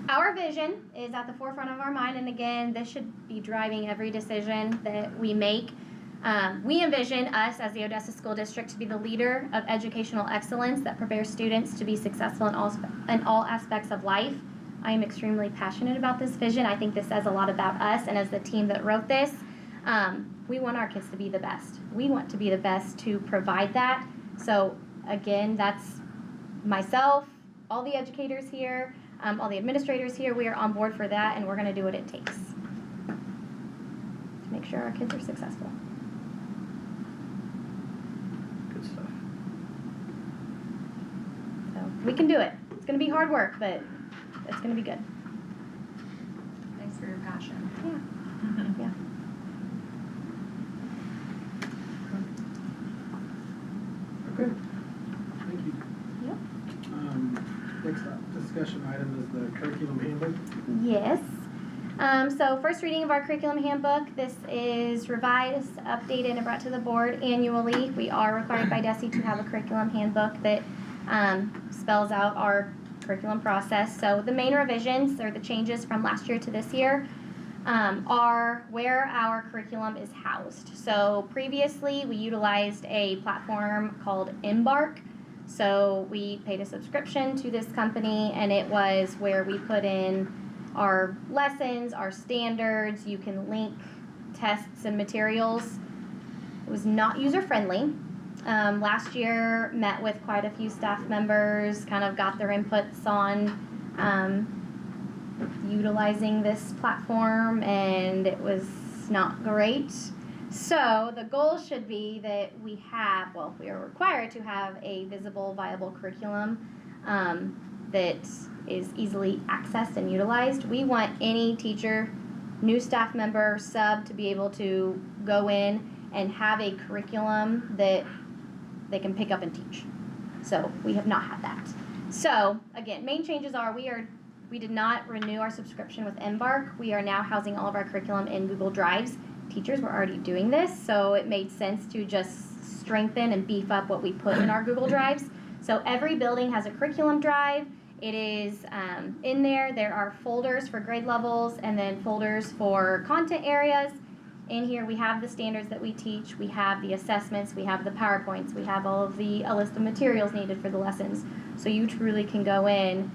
our vision is at the forefront of our mind, and again, this should be driving every decision that we make. We envision us as the Odessa School District to be the leader of educational excellence that prepares students to be successful in all aspects of life. I am extremely passionate about this vision. I think this says a lot about us, and as the team that wrote this, we want our kids to be the best. We want to be the best to provide that. So again, that's myself, all the educators here, all the administrators here. We are on board for that, and we're going to do what it takes to make sure our kids are successful. Good stuff. So we can do it. It's going to be hard work, but it's going to be good. Thanks for your passion. Yeah. Yeah. Okay, thank you. Yep. Next discussion item is the curriculum handbook. Yes. So first reading of our curriculum handbook. This is revised, updated, and brought to the board annually. We are required by DESE to have a curriculum handbook that spells out our curriculum process. So the main revisions, or the changes from last year to this year, are where our curriculum is housed. So previously we utilized a platform called Embark. So we paid a subscription to this company, and it was where we put in our lessons, our standards. You can link tests and materials. It was not user-friendly. Last year, met with quite a few staff members, kind of got their inputs on utilizing this platform, and it was not great. So the goal should be that we are required to have a visible, viable curriculum that is easily accessed and utilized. We want any teacher, new staff member, sub to be able to go in and have a curriculum that they can pick up and teach. So we have not had that. So again, main changes are we did not renew our subscription with Embark. We are now housing all of our curriculum in Google Drives. Teachers were already doing this, so it made sense to just strengthen and beef up what we put in our Google Drives. So every building has a curriculum drive. It is in there. There are folders for grade levels and then folders for content areas. In here we have the standards that we teach, we have the assessments, we have the PowerPoints, we have all of a list of materials needed for the lessons. So you truly can go in,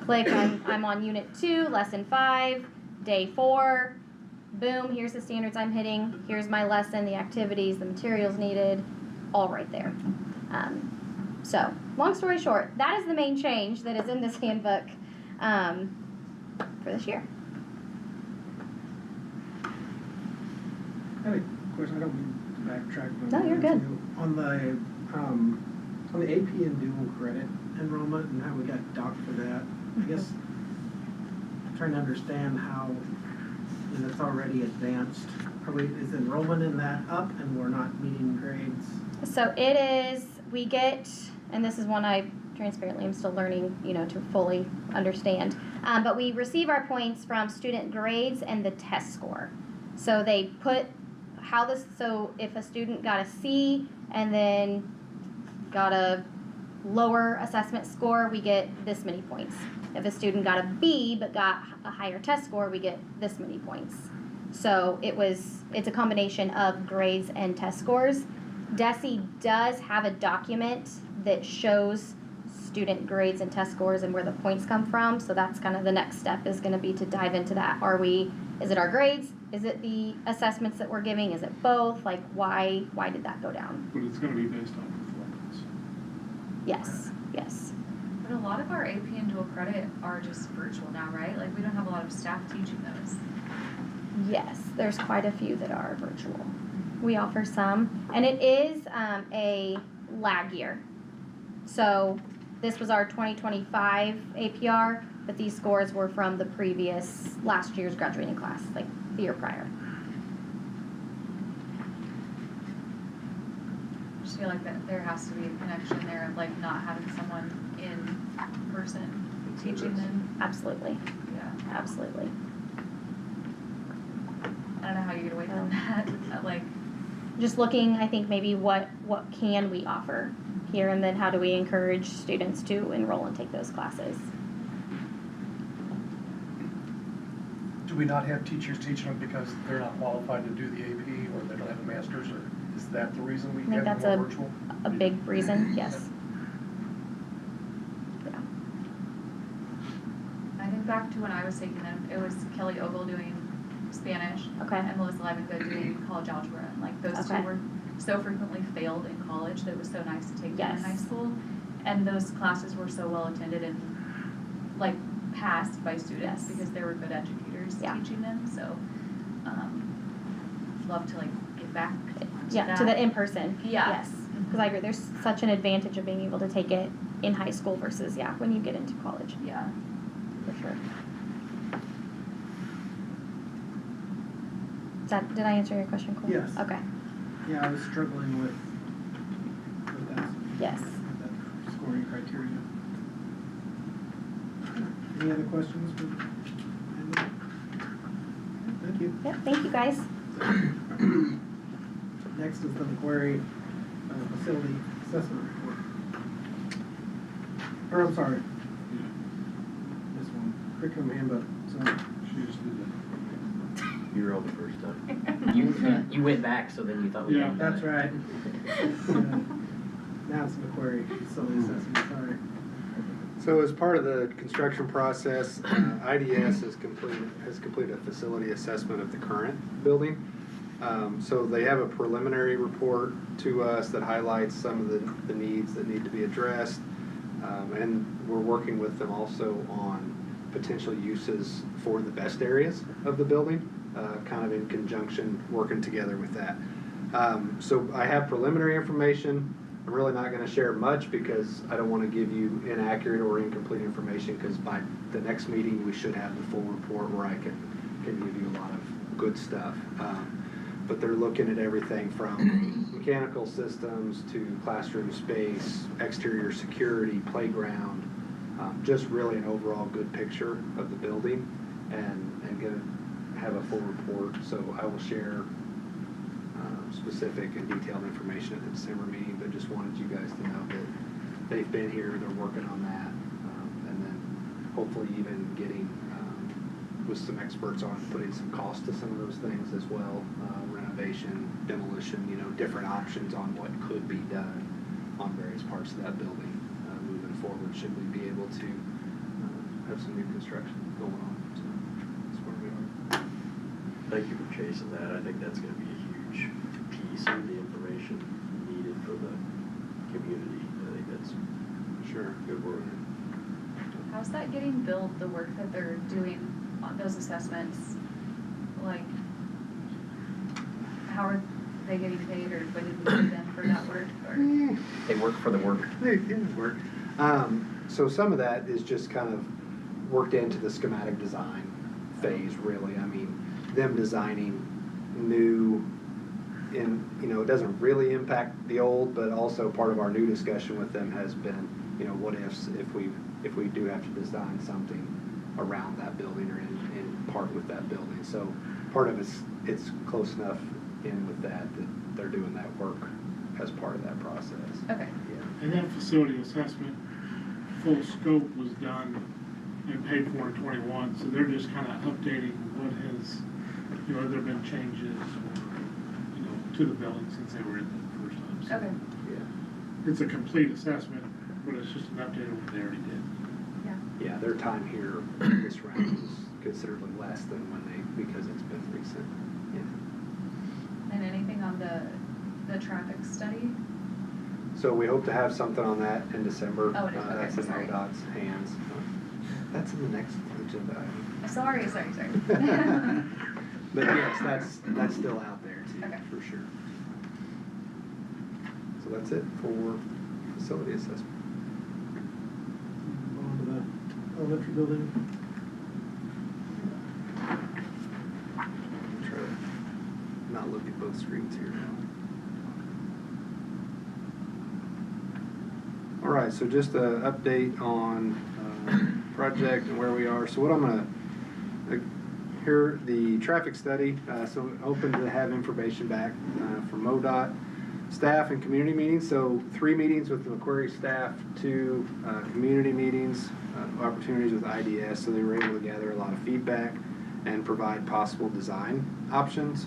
click, I'm on Unit 2, Lesson 5, Day 4, boom, here's the standards I'm hitting, here's my lesson, the activities, the materials needed, all right there. So, long story short, that is the main change that is in this handbook for this year. I had a question, I don't mean to backtrack. But No, you're good. On the AP and dual credit enrollment and how we got docked for that, I guess trying to understand how, and it's already advanced, is enrollment in that up and we're not meeting grades? So it is, we get, and this is one I transparently am still learning, to fully understand. But we receive our points from student grades and the test score. So they put so if a student got a C and then got a lower assessment score, we get this many points. If a student got a B but got a higher test score, we get this many points. So it's a combination of grades and test scores. DESE does have a document that shows student grades and test scores and where the points come from. So that's kind of the next step is going to be to dive into that. Is it our grades? Is it the assessments that we're giving? Is it both? Like why did that go down? But it's gonna be based on performance. Yes. But a lot of our AP and dual credit are just virtual now, right? Like we don't have a lot of staff teaching those. Yes, there's quite a few that are virtual. We offer some, and it is a lag year. So this was our 2025 APR, but these scores were from the previous last year's graduating class, like the year prior. I just feel like that there has to be a connection there of like not having someone in person teaching them. Absolutely. Yeah. Absolutely. I don't know how you get away from that. Like, just looking, I think maybe what can we offer here, and then how do we encourage students to enroll and take those classes? Do we not have teachers teaching them because they're not qualified to do the AP or they don't have a master's, or is that the reason we I think have that's more virtual? a big reason, yes. Yeah. I think back to when I was taking them, it was Kelly Ogle doing Spanish. Okay. And Melissa Livengood doing college algebra. And like those Okay. two were so frequently failed in college that it was so nice to take them in Yes. high school. And those classes were so well attended and like passed by students Yes. because there were good educators Yeah. teaching them. So, love to like get back to that. To the in-person. Yeah. Yes, because I agree, there's such an advantage of being able to take it in high school versus, when you get into college. Yeah. For sure. Did I answer your question, Cole? Yes. Okay, Yeah, I was struggling with that. yes. With that scoring criteria. Any other questions for Amanda? Thank you. Yep, thank you, guys. Next is the Macquarie Facility Assessment Report. Or, I'm sorry. This one, curriculum handbook, sorry. She just did that. You were on the first time. You went back, so then you thought we Yeah. hadn't done That's it. right. Now it's Macquarie Facility Assessment, sorry. So as part of the construction process, IDS has completed a facility assessment of the current building. So they have a preliminary report to us that highlights some of the needs that need to be addressed. And we're working with them also on potential uses for the best areas of the building. kind of in conjunction, working together with that. So I have preliminary information. I'm really not gonna share much because I don't wanna give you inaccurate or incomplete information, because by the next meeting, we should have the full report where I can give you a lot of good stuff. But they're looking at everything from mechanical systems to classroom space, exterior security, playground, just really an overall good picture of the building, and gonna have a full report. So I will share specific and detailed information at the December meeting, but just wanted you guys to know that they've been here, they're working on that, and then hopefully even getting with some experts on putting some cost to some of those things as well, renovation, demolition, different options on what could be done on various parts of that building moving forward, should we be able to have some new construction going on. So that's where we are. Thank you for chasing that. I think that's gonna be a huge piece of the information needed for the community. I think that's good work. How's that getting billed, the work that they're doing on those assessments? Like, how are they getting paid, or what did we pay them for that work? Or? They work for the work. They work. So some of that is just kind of worked into the schematic design phase, really. I mean, them designing new, it doesn't really impact the old, but also part of our new discussion with them has been, what ifs if we do have to design something around that building or in part with that building. So part of it's close enough in with that they're doing that work as part of that process. Okay. Yeah. And that facility assessment, full scope was done and paid for in '21, so they're just kind of updating what has, have there been changes or, to the building since they were in the first time. So Okay. Yeah. it's a complete assessment, but it's just an update of what they already did. Yeah, their time here this round is considerably less than because it's been recent. Yeah. And anything on the traffic study? So we hope to have something on that in December. Oh, it is. Okay, That's in sorry. ODOT's hands. That's in the next agenda item. Sorry. But yes, that's still out there too, Okay. for sure. So that's it for facility assessment. On to the elementary building. Try to not look at both screens here now. All right, so just an update on project and where we are. So what I'm gonna, here, the traffic study, so open to have information back from MoDOT, staff and community meetings. So 3 meetings with the Macquarie staff, 2 community meetings, opportunities with IDS. So they were able to gather a lot of feedback and provide possible design options.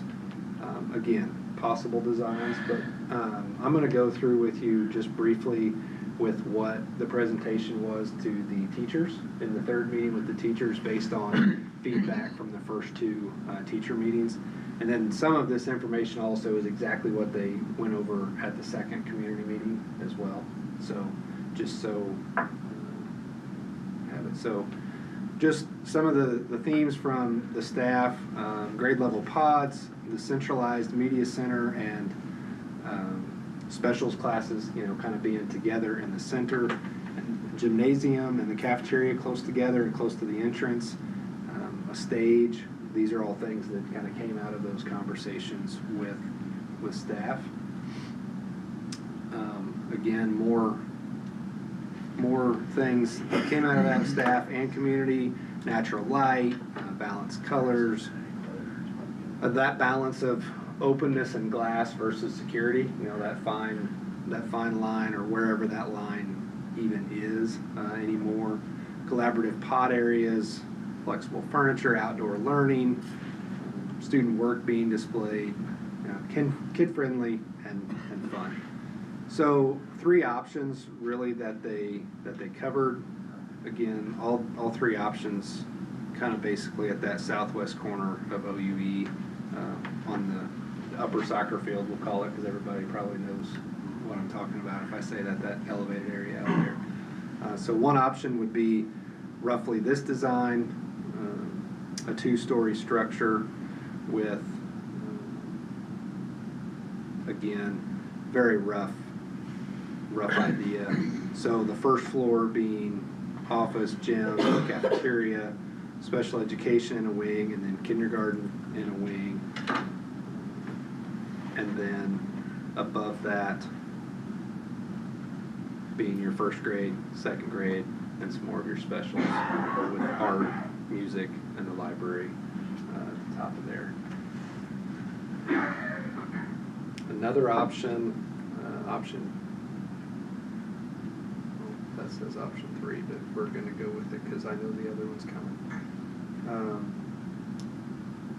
Again, possible designs, but I'm gonna go through with you just briefly with what the presentation was to the teachers in the 3rd meeting with the teachers based on feedback from the first 2 teacher meetings. And then some of this information also is exactly what they went over at the 2nd community meeting as well. So just so have it. So just some of the themes from the staff, grade level pods, the centralized media center, and specials classes, kind of being together in the center, and gymnasium and the cafeteria close together and close to the entrance, a stage. These are all things that kind of came out of those conversations with staff. Again, more things that came out of that staff and community, natural light, balanced colors, that balance of openness and glass versus security, that fine line, or wherever that line even is anymore. Collaborative pod areas, flexible furniture, outdoor learning, student work being displayed, kid-friendly and fun. So 3 options really that they covered. Again, all 3 options kind of basically at that southwest corner of OUE on the upper soccer field, we'll call it, because everybody probably knows what I'm talking about if I say that elevated area out there. So one option would be roughly this design, a 2-story structure with, again, very rough idea. So the first floor being office, gym, cafeteria, special education in a wing, and then kindergarten in a wing. And then above that being your first grade, second grade, and some more of your specials with art, music, and the library at the top of there. Another option, that says option 3, but we're gonna go with it because I know the other one's coming.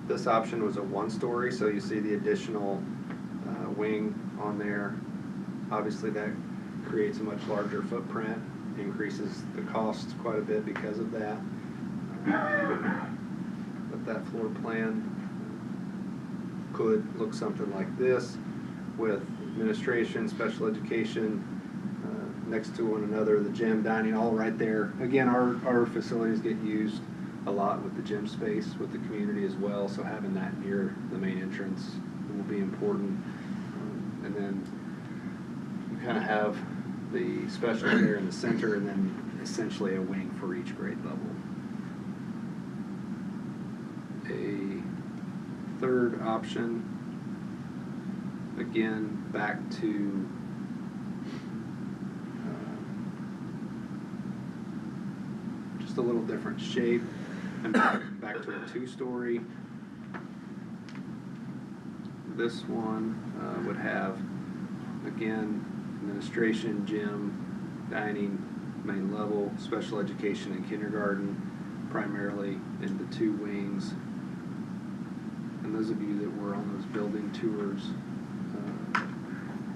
This option was a 1-story, so you see the additional wing on there. Obviously that creates a much larger footprint, increases the cost quite a bit because of that. But that floor plan could look something like this, with administration, special education next to one another, the gym, dining, all right there. Again, our facilities get used a lot with the gym space, with the community as well, so having that near the main entrance will be important. And then you kind of have the special there in the center, and then essentially a wing for each grade level. A third option, again, back to just a little different shape, and back to a 2-story. This one would have, again, administration, gym, dining, main level, special education and kindergarten, primarily in the 2 wings. And those of you that were on those building tours,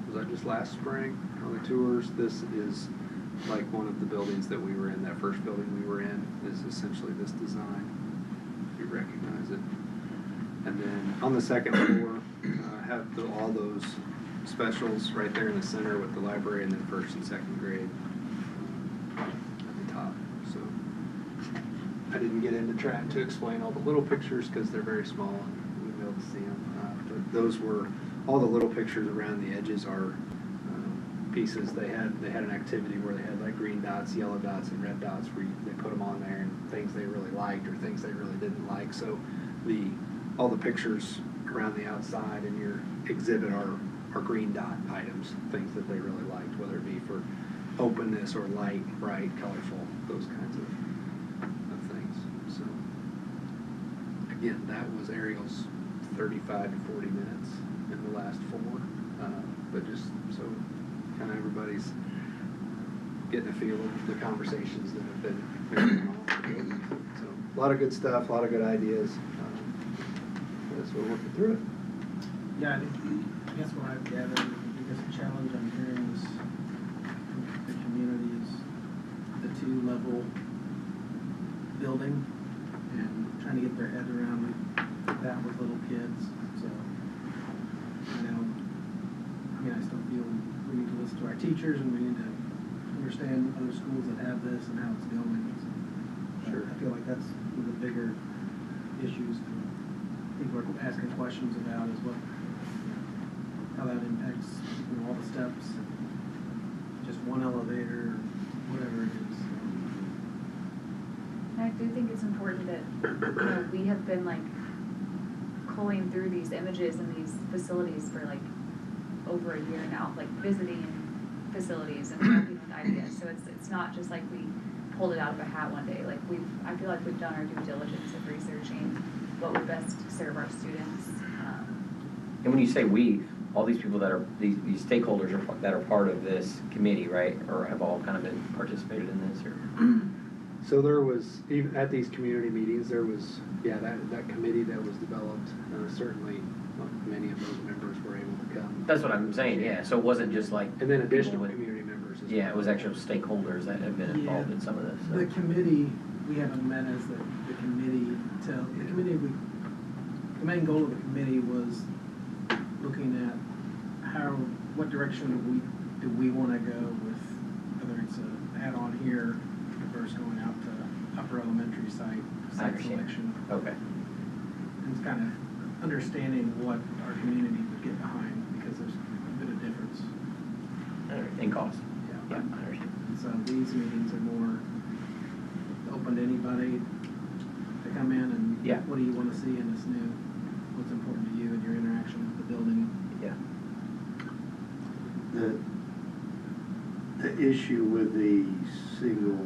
was that just last spring on the tours? This is like one of the buildings that we were in, that first building we were in, is essentially this design, if you recognize it. And then on the second floor, have all those specials right there in the center with the library, and then first and second grade at the top. So I didn't get into trying to explain all the little pictures because they're very small and we wouldn't be able to see them. But those were, all the little pictures around the edges are pieces. They had an activity where they had like green dots, yellow dots, and red dots where they put them on there, and things they really liked or things they really didn't like. So all the pictures around the outside in your exhibit are green dot items, things that they really liked, whether it be for openness or light, bright, colorful, those kinds of things. So again, that was Ariel's 35 to 40 minutes in the last 4, but just so kind of everybody's getting a feel of the conversations that have been going on. So a lot of good stuff, a lot of good ideas. So we're working through it. Yeah, I guess what I've gathered, the biggest challenge I'm hearing is from the community is the 2-level building and trying to get their head around that with little kids. So, I still feel we need to listen to our teachers, and we need to understand other schools that have this and how it's going. So, sure. I feel like that's one of the bigger issues that people are asking questions about, is how that impacts all the steps, just one elevator, whatever it is. And I do think it's important that we have been like culling through these images and these facilities for like over a year now, like visiting facilities and helping with ideas. So it's not just like we pulled it out of a hat one day. Like I feel like we've done our due diligence of researching what would best serve our students. And when you say we, all these people that are, these stakeholders that are part of this committee, right, or have all kind of been participated in this, or? So there was, even at these community meetings, there was, that committee that was developed, certainly many of those members were able to come. That's what I'm saying, yeah, so it wasn't just like. And then additional community members as well. Yeah, it was actual stakeholders that have been involved in some of this. So. The committee, we haven't met as the committee the main goal of the committee was looking at what direction do we want to go with, whether it's an add-on here versus going out to upper elementary site selection. Okay. And it's kind of understanding what our community would get behind, because there's a bit of difference. In cost. Yeah. Yeah, I understand. And so these meetings are more open to anybody to come in and Yeah. what do you want to see in this new, what's important to you and your interaction with the building. Yeah. The issue with the single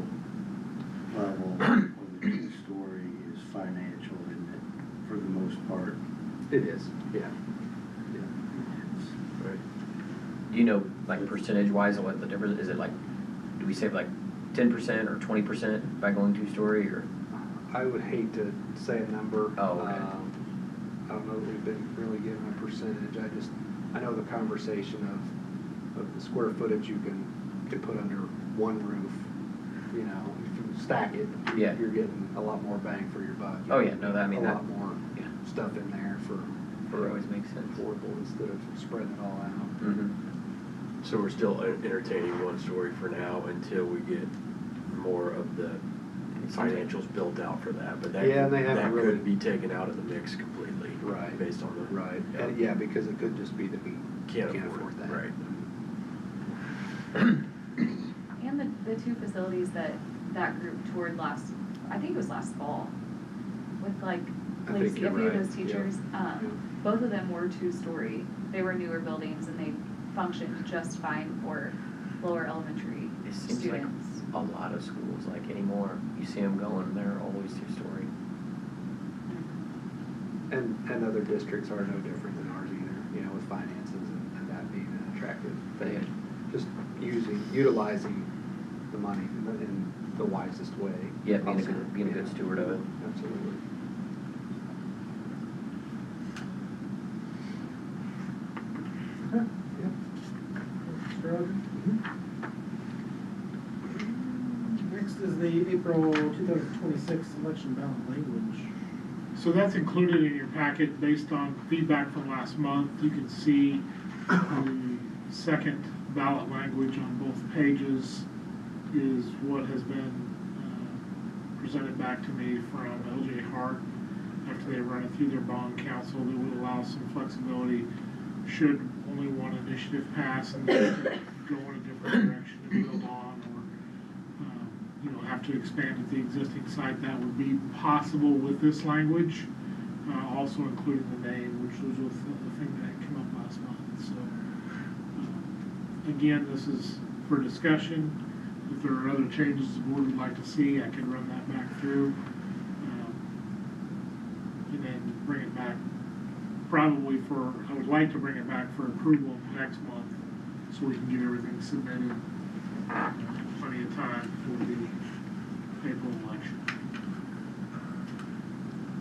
level or the two-story is financial, isn't it, for the most part? It is, yeah. Right. Do you know, like, percentage-wise, what the difference, is it like, do we save like 10% or 20% by going two-story, or? I would hate to say a number. Oh, okay. I don't know that we've been really given a percentage. I know the conversation of the square footage you can put under one roof, you know, if you stack it, Yeah. you're getting a lot more bang for your buck. Oh, yeah, no, that, I mean, A that, lot more yeah, stuff in there for that always makes sense. affordable instead of spreading it all out. Mm-hmm. So we're still entertaining one story for now until we get more of the financials built out for that, but that Yeah, and they haven't that really- could be taken out of the mix completely. Right. Based on the. Right, Yeah. and yeah, because it could just be that we Can't afford it, that. right. And the two facilities that group toured I think it was last fall, with like I think Lacey, you're a few of right, those teachers, yeah. both of them were two-story. They were newer buildings and they functioned just fine for lower elementary It seems like students. a lot of schools, like anymore, you see them going, they're always two-story. And other districts are no different than ours either, you know, with finances and that being an attractive thing. Just utilizing the money in the wisest way. Yeah, being a possible. good Yeah. steward of it. Absolutely. Okay, yep. Mr. Roger? Next is the April 2026 election ballot language. So that's included in your packet based on feedback from last month. You can see the second ballot language on both pages is what has been presented back to me from LJ Hart after they run it through their bond council. That would allow some flexibility should only one initiative pass and go in a different direction to build on, or have to expand at the existing site. That would be possible with this language, also including the name, which was with the thing that came up last month. So again, this is for discussion. If there are other changes the board would like to see, I can run that back through, and then bring it back probably I would like to bring it back for approval next month, so we can get everything submitted, plenty of time for the April election.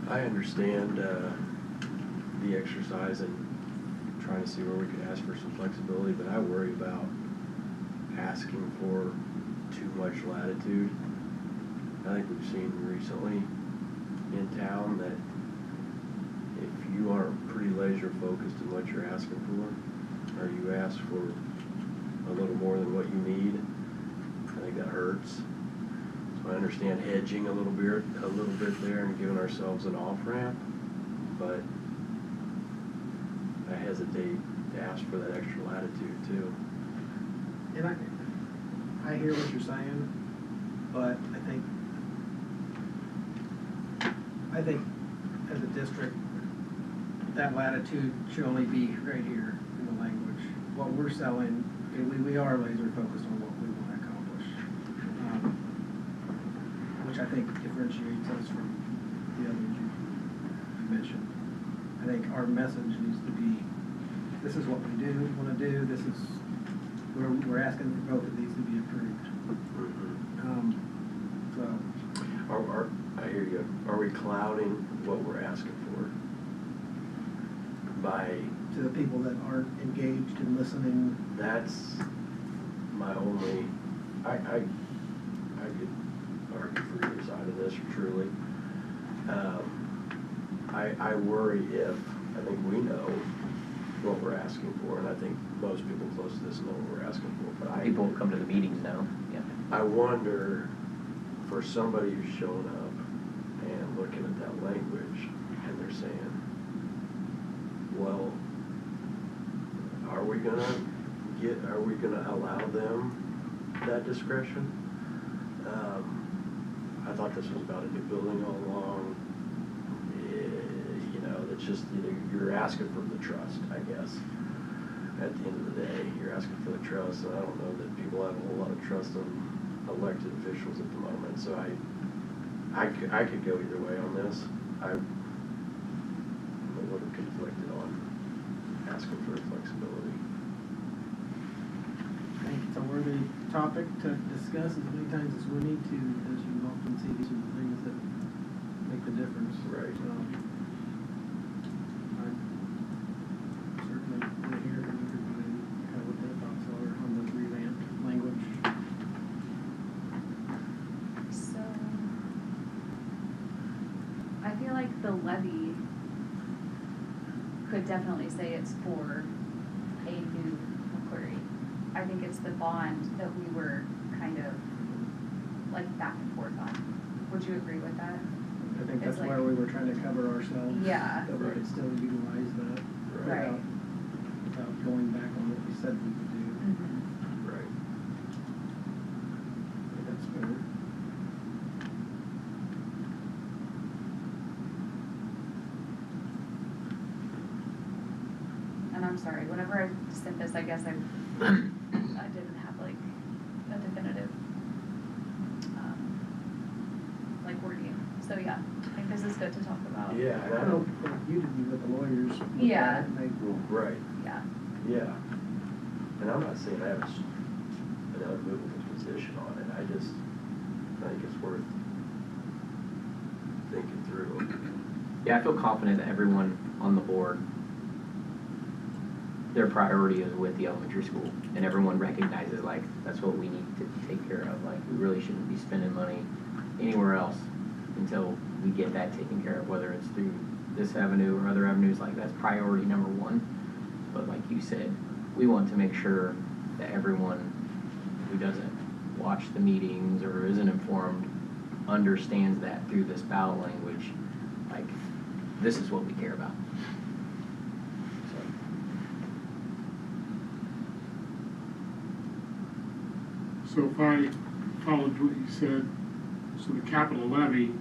I understand, the exercise and trying to see where we could ask for some flexibility, but I worry about asking for too much latitude. I think we've seen recently in town that if you are pretty laser focused in what you're asking for, or you ask for a little more than what you need, I think that hurts. So I understand hedging a little bit there and giving ourselves an off-ramp, but I hesitate to ask for that extra latitude too. And I hear what you're saying, but I think as a district, that latitude should only be right here in the language. What we're selling, we are laser focused on what we want to accomplish, which I think differentiates us from the others you mentioned. I think our message needs to be, this is what we want to do, this is where we're asking for both of these to be approved. I hear you. Are we clouding what we're asking for by? To the people that aren't engaged in listening. That's my only. I could argue for either side of this, truly. I worry if, I think we know what we're asking for, and I think most people close to this know what we're asking for, but People come to the meetings now, yeah. I wonder, for somebody who's showing up and looking at that language, and they're saying, well, are we gonna allow them that discretion? I thought this was about a new building all along. You know, it's just, you're asking for the trust, I guess. At the end of the day, you're asking for the trust, and I don't know that people have a whole lot of trust in elected officials at the moment, so I could go either way on this. I'm a little conflicted on asking for flexibility. I think it's a worthy topic to discuss as many times as we need to, as you often see these are the things that make the difference. Right. So, I certainly want to hear from everybody, kind of what their thoughts are on the revamped language. So, I feel like the levy could definitely say it's for a new McQuarrie. I think it's the bond that we were kind of like back and forth on. Would you agree with that? I think that's It's like- where we were trying to cover ourselves. Yeah. That we could still utilize that Right. without going back on what we said we would do. Mm-hmm. Right. I think that's fair. And I'm sorry, whenever I sent this, I guess I didn't have like a definitive, like wording. So yeah, I think this is good to talk about. Yeah, I don't know, you did meet with the lawyers. look Yeah. at it, and they right, Yeah. yeah. And I'm not saying I have an unmovable position on it, I think it's worth thinking through. Yeah, I feel confident that everyone on the board, their priority is with the elementary school, and everyone recognizes, like, that's what we need to take care of. Like, we really shouldn't be spending money anywhere else until we get that taken care of, whether it's through this avenue or other avenues. Like, that's priority number one. But like you said, we want to make sure that everyone who doesn't watch the meetings or isn't informed understands that through this ballot language, like, this is what we care about. So if I followed what you said, so the capital levy,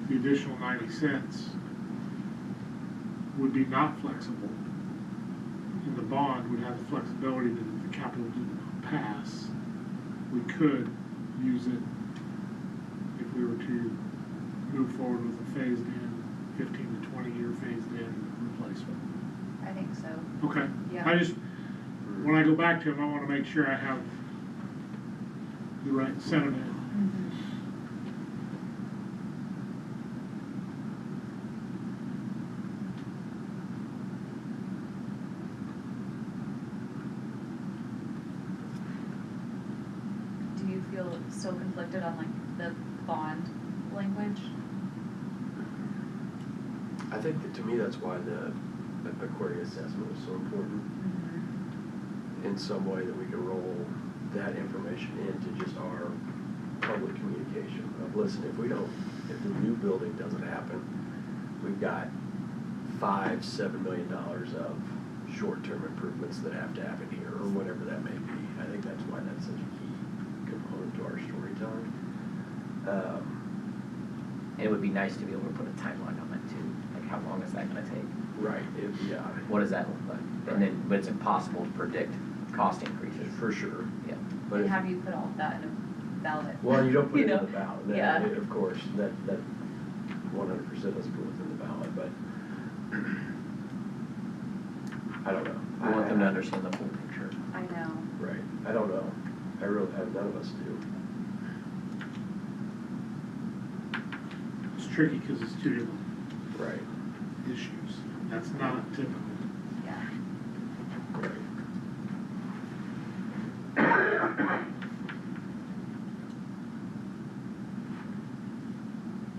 the additional 90 cents would be not flexible. And the bond would have the flexibility that if the capital did not pass, we could use it if we were to move forward with a phased in, 15 to 20 year phased in replacement. I think so. Okay. Yeah. I just, when I go back to them, I want to make sure I have the right sentiment. Mm-hmm. Do you feel still conflicted on like the bond language? I think that, to me, that's why the McQuarrie assessment is so important. In some way that we can roll that information into just our public communication of, listen, if the new building doesn't happen, we've got $5-7 million of short-term improvements that have to happen here, or whatever that may be. I think that's why that's such a key component to our storytelling. And it would be nice to be able to put a timeline on that too. Like, how long is that gonna take? Right, yeah. What does that look like? And then, but it's impossible to predict cost increases. For sure. Yeah. But And if- have you put all of that in a ballot? Well, you don't put You it in know? the ballot. Yeah. Of course, that 100% doesn't go within the ballot, but I don't know. We want them to understand the full picture. I know. Right, I don't know. I really, none of us do. It's tricky because it's two different Right, issues. That's not typical. Yeah. right.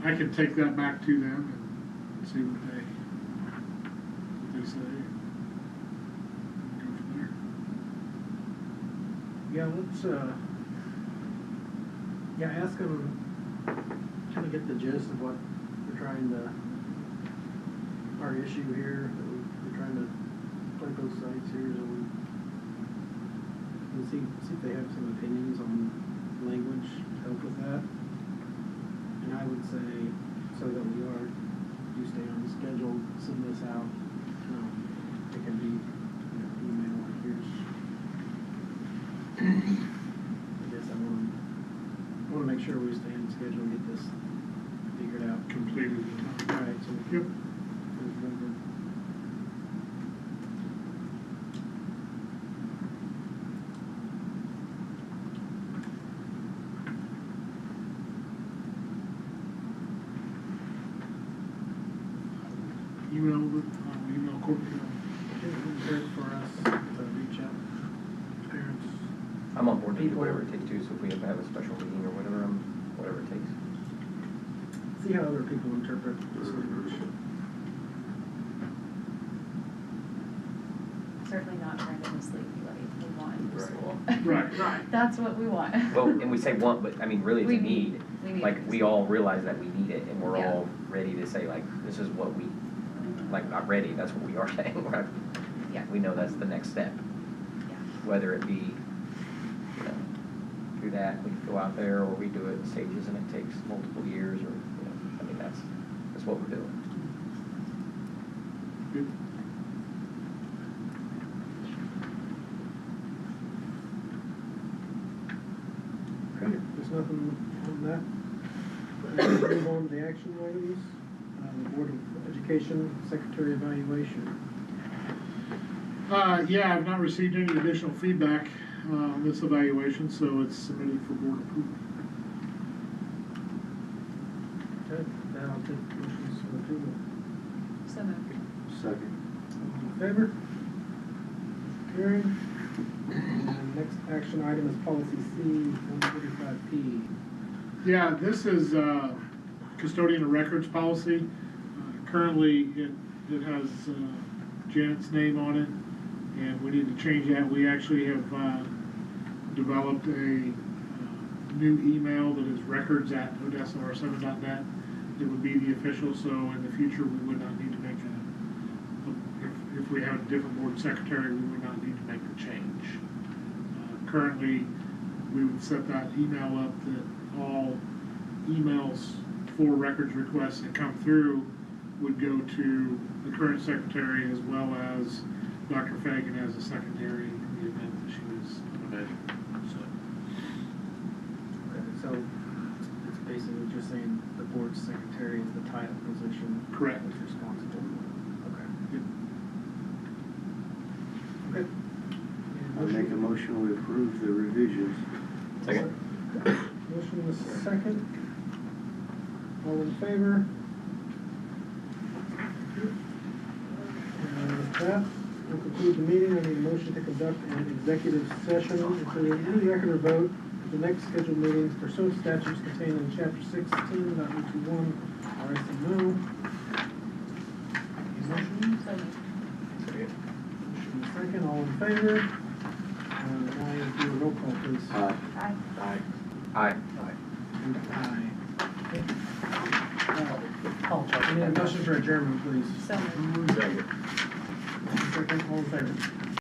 I can take that back to them and see what they say. And go from there. Yeah, let's, ask them, kind of get the gist of what we're trying to, our issue here that we're trying kind of play both sides here, so we can see if they have some opinions on language, help with that. And I would say, so that we do stay on schedule, send this out, it can be, email, here's. I guess I wanna make sure we stay on schedule and get this figured out. Completed. All right, so. Yep. Email Courtney. Great for us to reach out to parents. I'm on board to do whatever it takes to, so if we have to have a special meeting or whatever, whatever it takes. See how other people interpret this language. Certainly not trying to mislead anybody, we want it for Right. school. Right. That's what we want. Well, and we say want, but I mean, really it's a need. We need Like, it. we all realize that we need it, and we're Yeah. all ready to say, like, this is what we, like, not ready, that's what we are saying, right? Yeah. We know that's the next step, Yeah. whether it be, do that, we go out there, or we do it in stages and it takes multiple years, or, I mean, that's what we're doing. Good. Okay, there's nothing on that. Move on to the action items. The Board of Education Secretary Evaluation. Yeah, I've not received any additional feedback on this evaluation, so it's submitted for board approval. Okay, now I'll take motions for approval. So moved. Second. All in favor? Carried. And next action item is policy C, 145P. Yeah, this is custodian of records policy. Currently, it has Janet's name on it, and we need to change that. We actually have developed a new email that is records@odessaR7.net. It would be the official, so in the future, we would not need to make if we have a different board secretary, we would not need to make the change. Currently, we would set that email up that all emails for records requests that come through would go to the current secretary as well as Dr. Fagan as a secondary in the event that she was unavailable. Okay, so it's basically just saying the board secretary is the title position. Correct. Who's responsible. Okay. Good. Okay. I make a motion, we approve the revisions. Second. Motion is second. All in favor? And with that, we'll conclude the meeting. I need a motion to conduct an executive session, including any record or vote at the next scheduled meetings pursuant to statutes contained in chapter 16.021 RSC no. Motion? So moved. Motion is second. All in favor? Now do a roll call, please. Aye. Aye. And aye. I need a motion for adjournment, please. So moved. Second, all in favor?